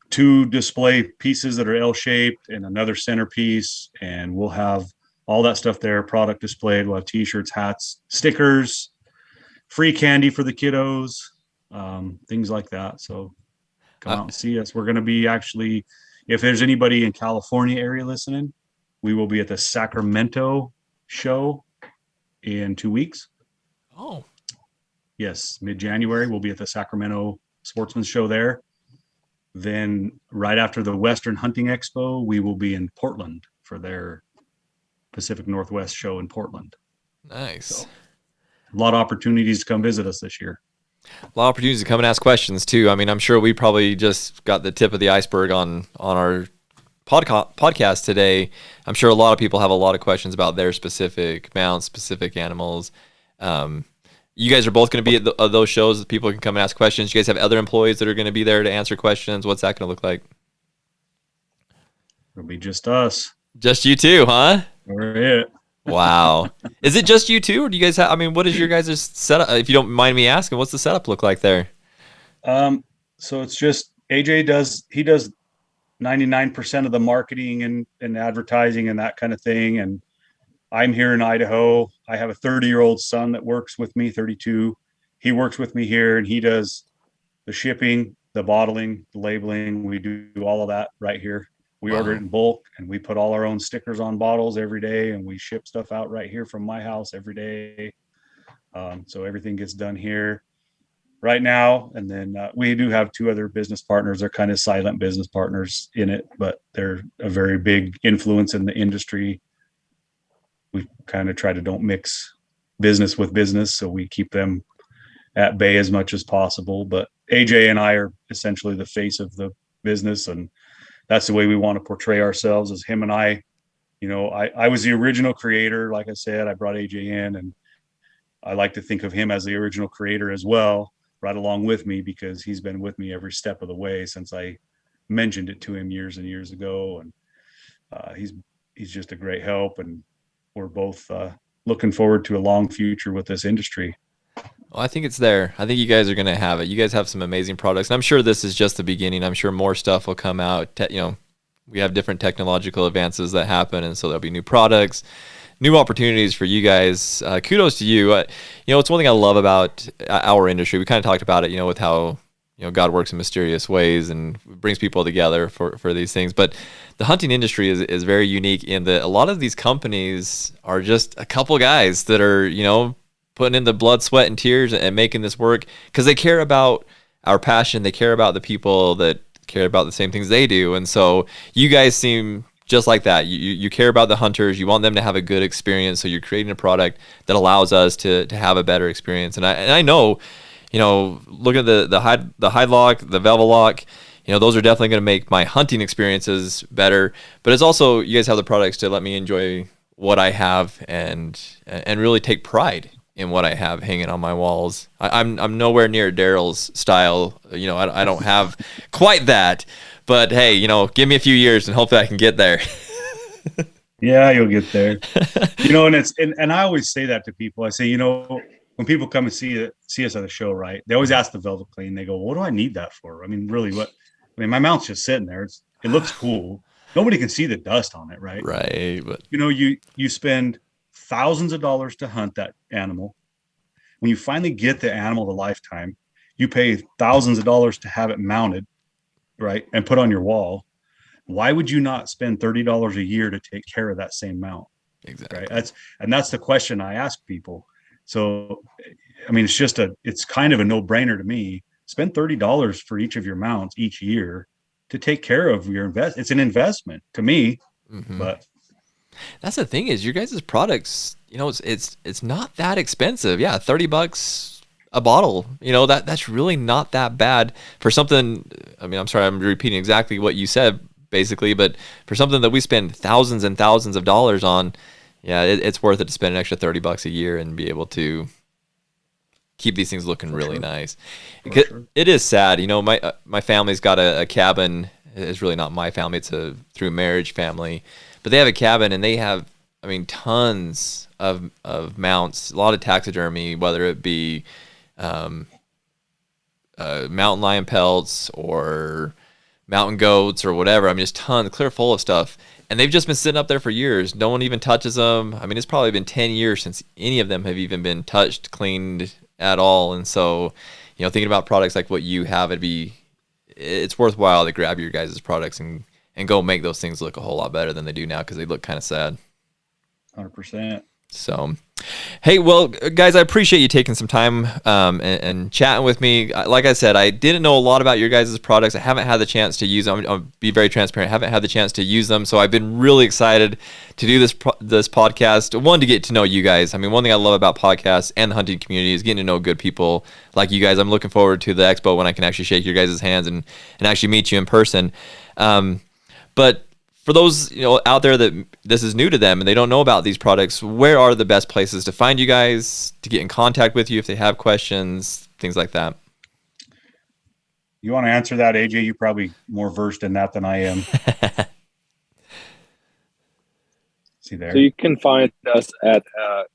two display pieces that are L-shaped and another centerpiece, and we'll have all that stuff there, product displayed. We'll have t-shirts, hats, stickers, free candy for the kiddos, things like that. So come out and see us. We're going to be actually, if there's anybody in California area listening, we will be at the Sacramento show in 2 weeks. Oh, yes. Mid-January, we'll be at the Sacramento Sportsman's Show there. Then right after the Western Hunting Expo, we will be in Portland for their Pacific Northwest show in Portland. Nice. So, a lot of opportunities to come visit us this year. A lot of opportunities to come and ask questions too. I mean, I'm sure we probably just got the tip of the iceberg on our podcast today. I'm sure a lot of people have a lot of questions about their specific mounts, specific animals. You guys are both going to be at those shows that people can come and ask questions. You guys have other employees that are going to be there to answer questions. What's that going to look like? It'll be just us. Just you two, huh? We're it. Wow. Is it just you two, or do you guys have, I mean, what is your guys' setup? If you don't mind me asking, what's the setup look like there? So it's just AJ does 99% of the marketing and advertising and that kind of thing. And I'm here in Idaho. I have a 30-year-old son that works with me, 32. He works with me here, and he does the shipping, the bottling, the labeling. We do all of that right here. We order it in bulk, and we put all our own stickers on bottles every day, and we ship stuff out right here from my house every day. So everything gets done here right now. And then we do have two other business partners. They're kind of silent business partners in it, but they're a very big influence in the industry. We kind of try to don't mix business with business, so we keep them at bay as much as possible. But AJ and I are essentially the face of the business, and that's the way we want to portray ourselves, as him and I. I was the original creator. Like I said, I brought AJ in, and I like to think of him as the original creator as well, right along with me, because he's been with me every step of the way since I mentioned it to him years and years ago. And he's just a great help, and we're both looking forward to a long future with this industry. Well, I think it's there. I think you guys are going to have it. You guys have some amazing products. And I'm sure this is just the beginning. I'm sure more stuff will come out. We have different technological advances that happen, and so there'll be new products, new opportunities for you guys. Kudos to you. It's one thing I love about our industry. We kind of talked about it, with how God works in mysterious ways and brings people together for these things. But the hunting industry is very unique in that a lot of these companies are just a couple guys that are, putting in the blood, sweat, and tears and making this work because they care about our passion. They care about the people that care about the same things they do. And so you guys seem just like that. You care about the hunters. You want them to have a good experience. So you're creating a product that allows us to have a better experience. And I know, look at the hide lock, the Velvet lock, those are definitely going to make my hunting experiences better. But it's also, you guys have the products to let me enjoy what I have and really take pride in what I have hanging on my walls. I'm nowhere near Darrell's style. I don't have quite that, but hey, give me a few years and hopefully I can get there. Yeah, you'll get there. And I always say that to people. I say, when people come and see us at the show, right? They always ask the Velvet Clean. They go, "What do I need that for?" I mean, really, my mount's just sitting there. It looks cool. Nobody can see the dust on it, right? Right. But you spend thousands of dollars to hunt that animal. When you finally get the animal the lifetime, you pay thousands of dollars to have it mounted, right, and put on your wall. Why would you not spend $30 a year to take care of that same mount? Exactly. Right. That's the question I ask people. So, I mean, it's kind of a no-brainer to me. Spend $30 for each of your mounts each year to take care of your It's an investment to me, but that's the thing is your guys' products, it's not that expensive. Yeah. $30 a bottle, that's really not that bad for something. I mean, I'm sorry, I'm repeating exactly what you said basically, but for something that we spend thousands and thousands of dollars on, yeah, it's worth it to spend an extra $30 a year and be able to keep these things looking really nice. Sure. It is sad, my family's got a cabin. It's really not my family, it's a through marriage family, but they have a cabin and they have, tons of mounts, a lot of taxidermy, whether it be mountain lion pelts or mountain goats or whatever. Just tons, clear full of stuff. And they've just been sitting up there for years. No one even touches them. It's probably been 10 years since any of them have even been touched, cleaned at all. And so, thinking about products like what you have, it's worthwhile to grab your guys' products and go make those things look a whole lot better than they do now, because they look kind of sad. 100%. So, hey, well, guys, I appreciate you taking some time and chatting with me. Like I said, I didn't know a lot about your guys' products. I haven't had the chance to use them. I'll be very transparent. I haven't had the chance to use them. So I've been really excited to do this podcast. One, to get to know you guys. One thing I love about podcasts and the hunting community is getting to know good people like you guys. I'm looking forward to the expo when I can actually shake your guys' hands and actually meet you in person. But for those out there that this is new to them and they don't know about these products, where are the best places to find you guys, to get in contact with you if they have questions, things like that? You want to answer that, AJ? You're probably more versed in that than I am. See there. So you can find us at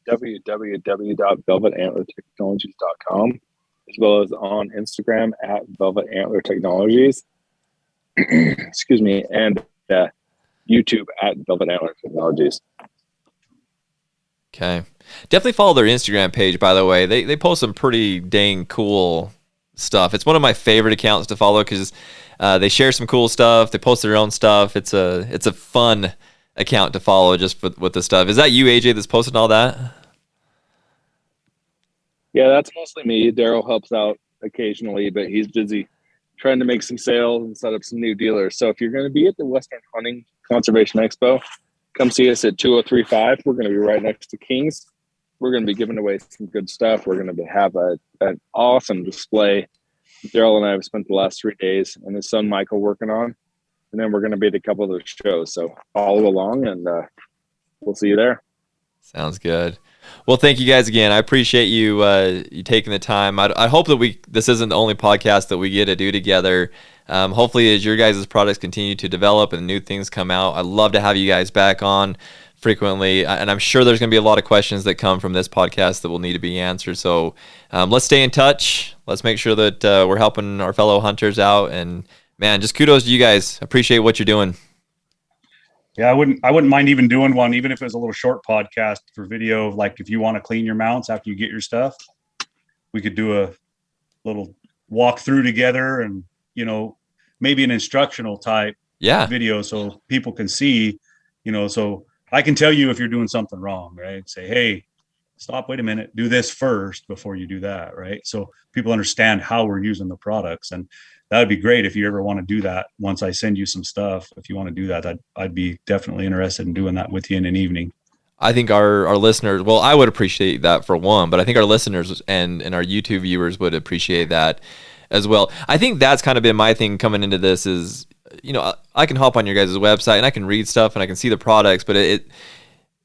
www.velvetantlertechnologies.com, as well as on Instagram at Velvet Antler Technologies. Excuse me, and YouTube at Velvet Antler Technologies. Okay. Definitely follow their Instagram page, by the way. They post some pretty dang cool stuff. It's one of my favorite accounts to follow because they share some cool stuff. They post their own stuff. It's a fun account to follow just with the stuff. Is that you, AJ, that's posting all that? Yeah, that's mostly me. Darrell helps out occasionally, but he's busy trying to make some sales and set up some new dealers. So if you're going to be at the Western Hunting Conservation Expo, come see us at 2035. We're going to be right next to King's. We're going to be giving away some good stuff. We're going to have an awesome display. Darrell and I have spent the last 3 days and his son Michael working on. And then we're going to be at a couple of those shows. So follow along and we'll see you there. Sounds good. Well, thank you guys again. I appreciate you taking the time. I hope that this isn't the only podcast that we get to do together. Hopefully, as your guys' products continue to develop and new things come out, I'd love to have you guys back on frequently. And I'm sure there's going to be a lot of questions that come from this podcast that will need to be answered. So let's stay in touch. Let's make sure that we're helping our fellow hunters out. And man, just kudos to you guys. Appreciate what you're doing. Yeah, I wouldn't mind even doing one, even if it was a little short podcast for video. Like if you want to clean your mounts after you get your stuff, we could do a little walkthrough together and, maybe an instructional type video so people can see, so I can tell you if you're doing something wrong, right? Say, hey, stop, wait a minute, do this first before you do that, right? So people understand how we're using the products. And that would be great if you ever want to do that. Once I send you some stuff, if you want to do that, I'd be definitely interested in doing that with you in an evening. I think our listeners, well, I would appreciate that for one, but I think our listeners and our YouTube viewers would appreciate that as well. I think that's kind of been my thing coming into this is, I can hop on your guys' website and I can read stuff and I can see the products, but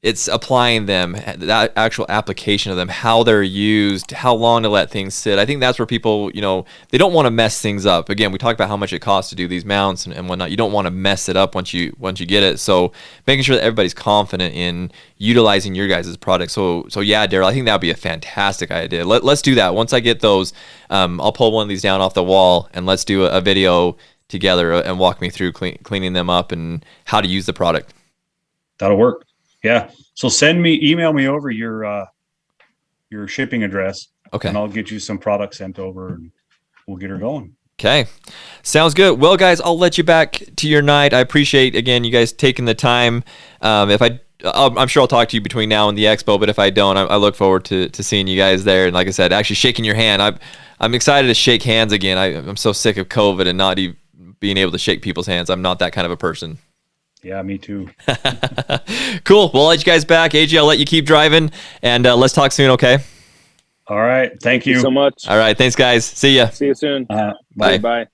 it's applying them, that actual application of them, how they're used, how long to let things sit. I think that's where people, they don't want to mess things up. Again, we talked about how much it costs to do these mounts and whatnot. You don't want to mess it up once you get it. So making sure that everybody's confident in utilizing your guys' products. So yeah, Darrell, I think that would be a fantastic idea. Let's do that. Once I get those, I'll pull one of these down off the wall and let's do a video together and walk me through cleaning them up and how to use the product. That'll work. Yeah. So email me over your shipping address. Okay. And I'll get you some products sent over and we'll get her going. Okay. Sounds good. Well, guys, I'll let you back to your night. I appreciate, again, you guys taking the time. I'm sure I'll talk to you between now and the expo, but if I don't, I look forward to seeing you guys there. And like I said, actually shaking your hand. I'm excited to shake hands again. I'm so sick of COVID and not even being able to shake people's hands. I'm not that kind of a person. Yeah, me too. Cool. Well, I'll let you guys back. AJ, I'll let you keep driving, and let's talk soon, okay? All right. Thank you so much. All right. Thanks, guys. See ya. See you soon. Bye. Bye.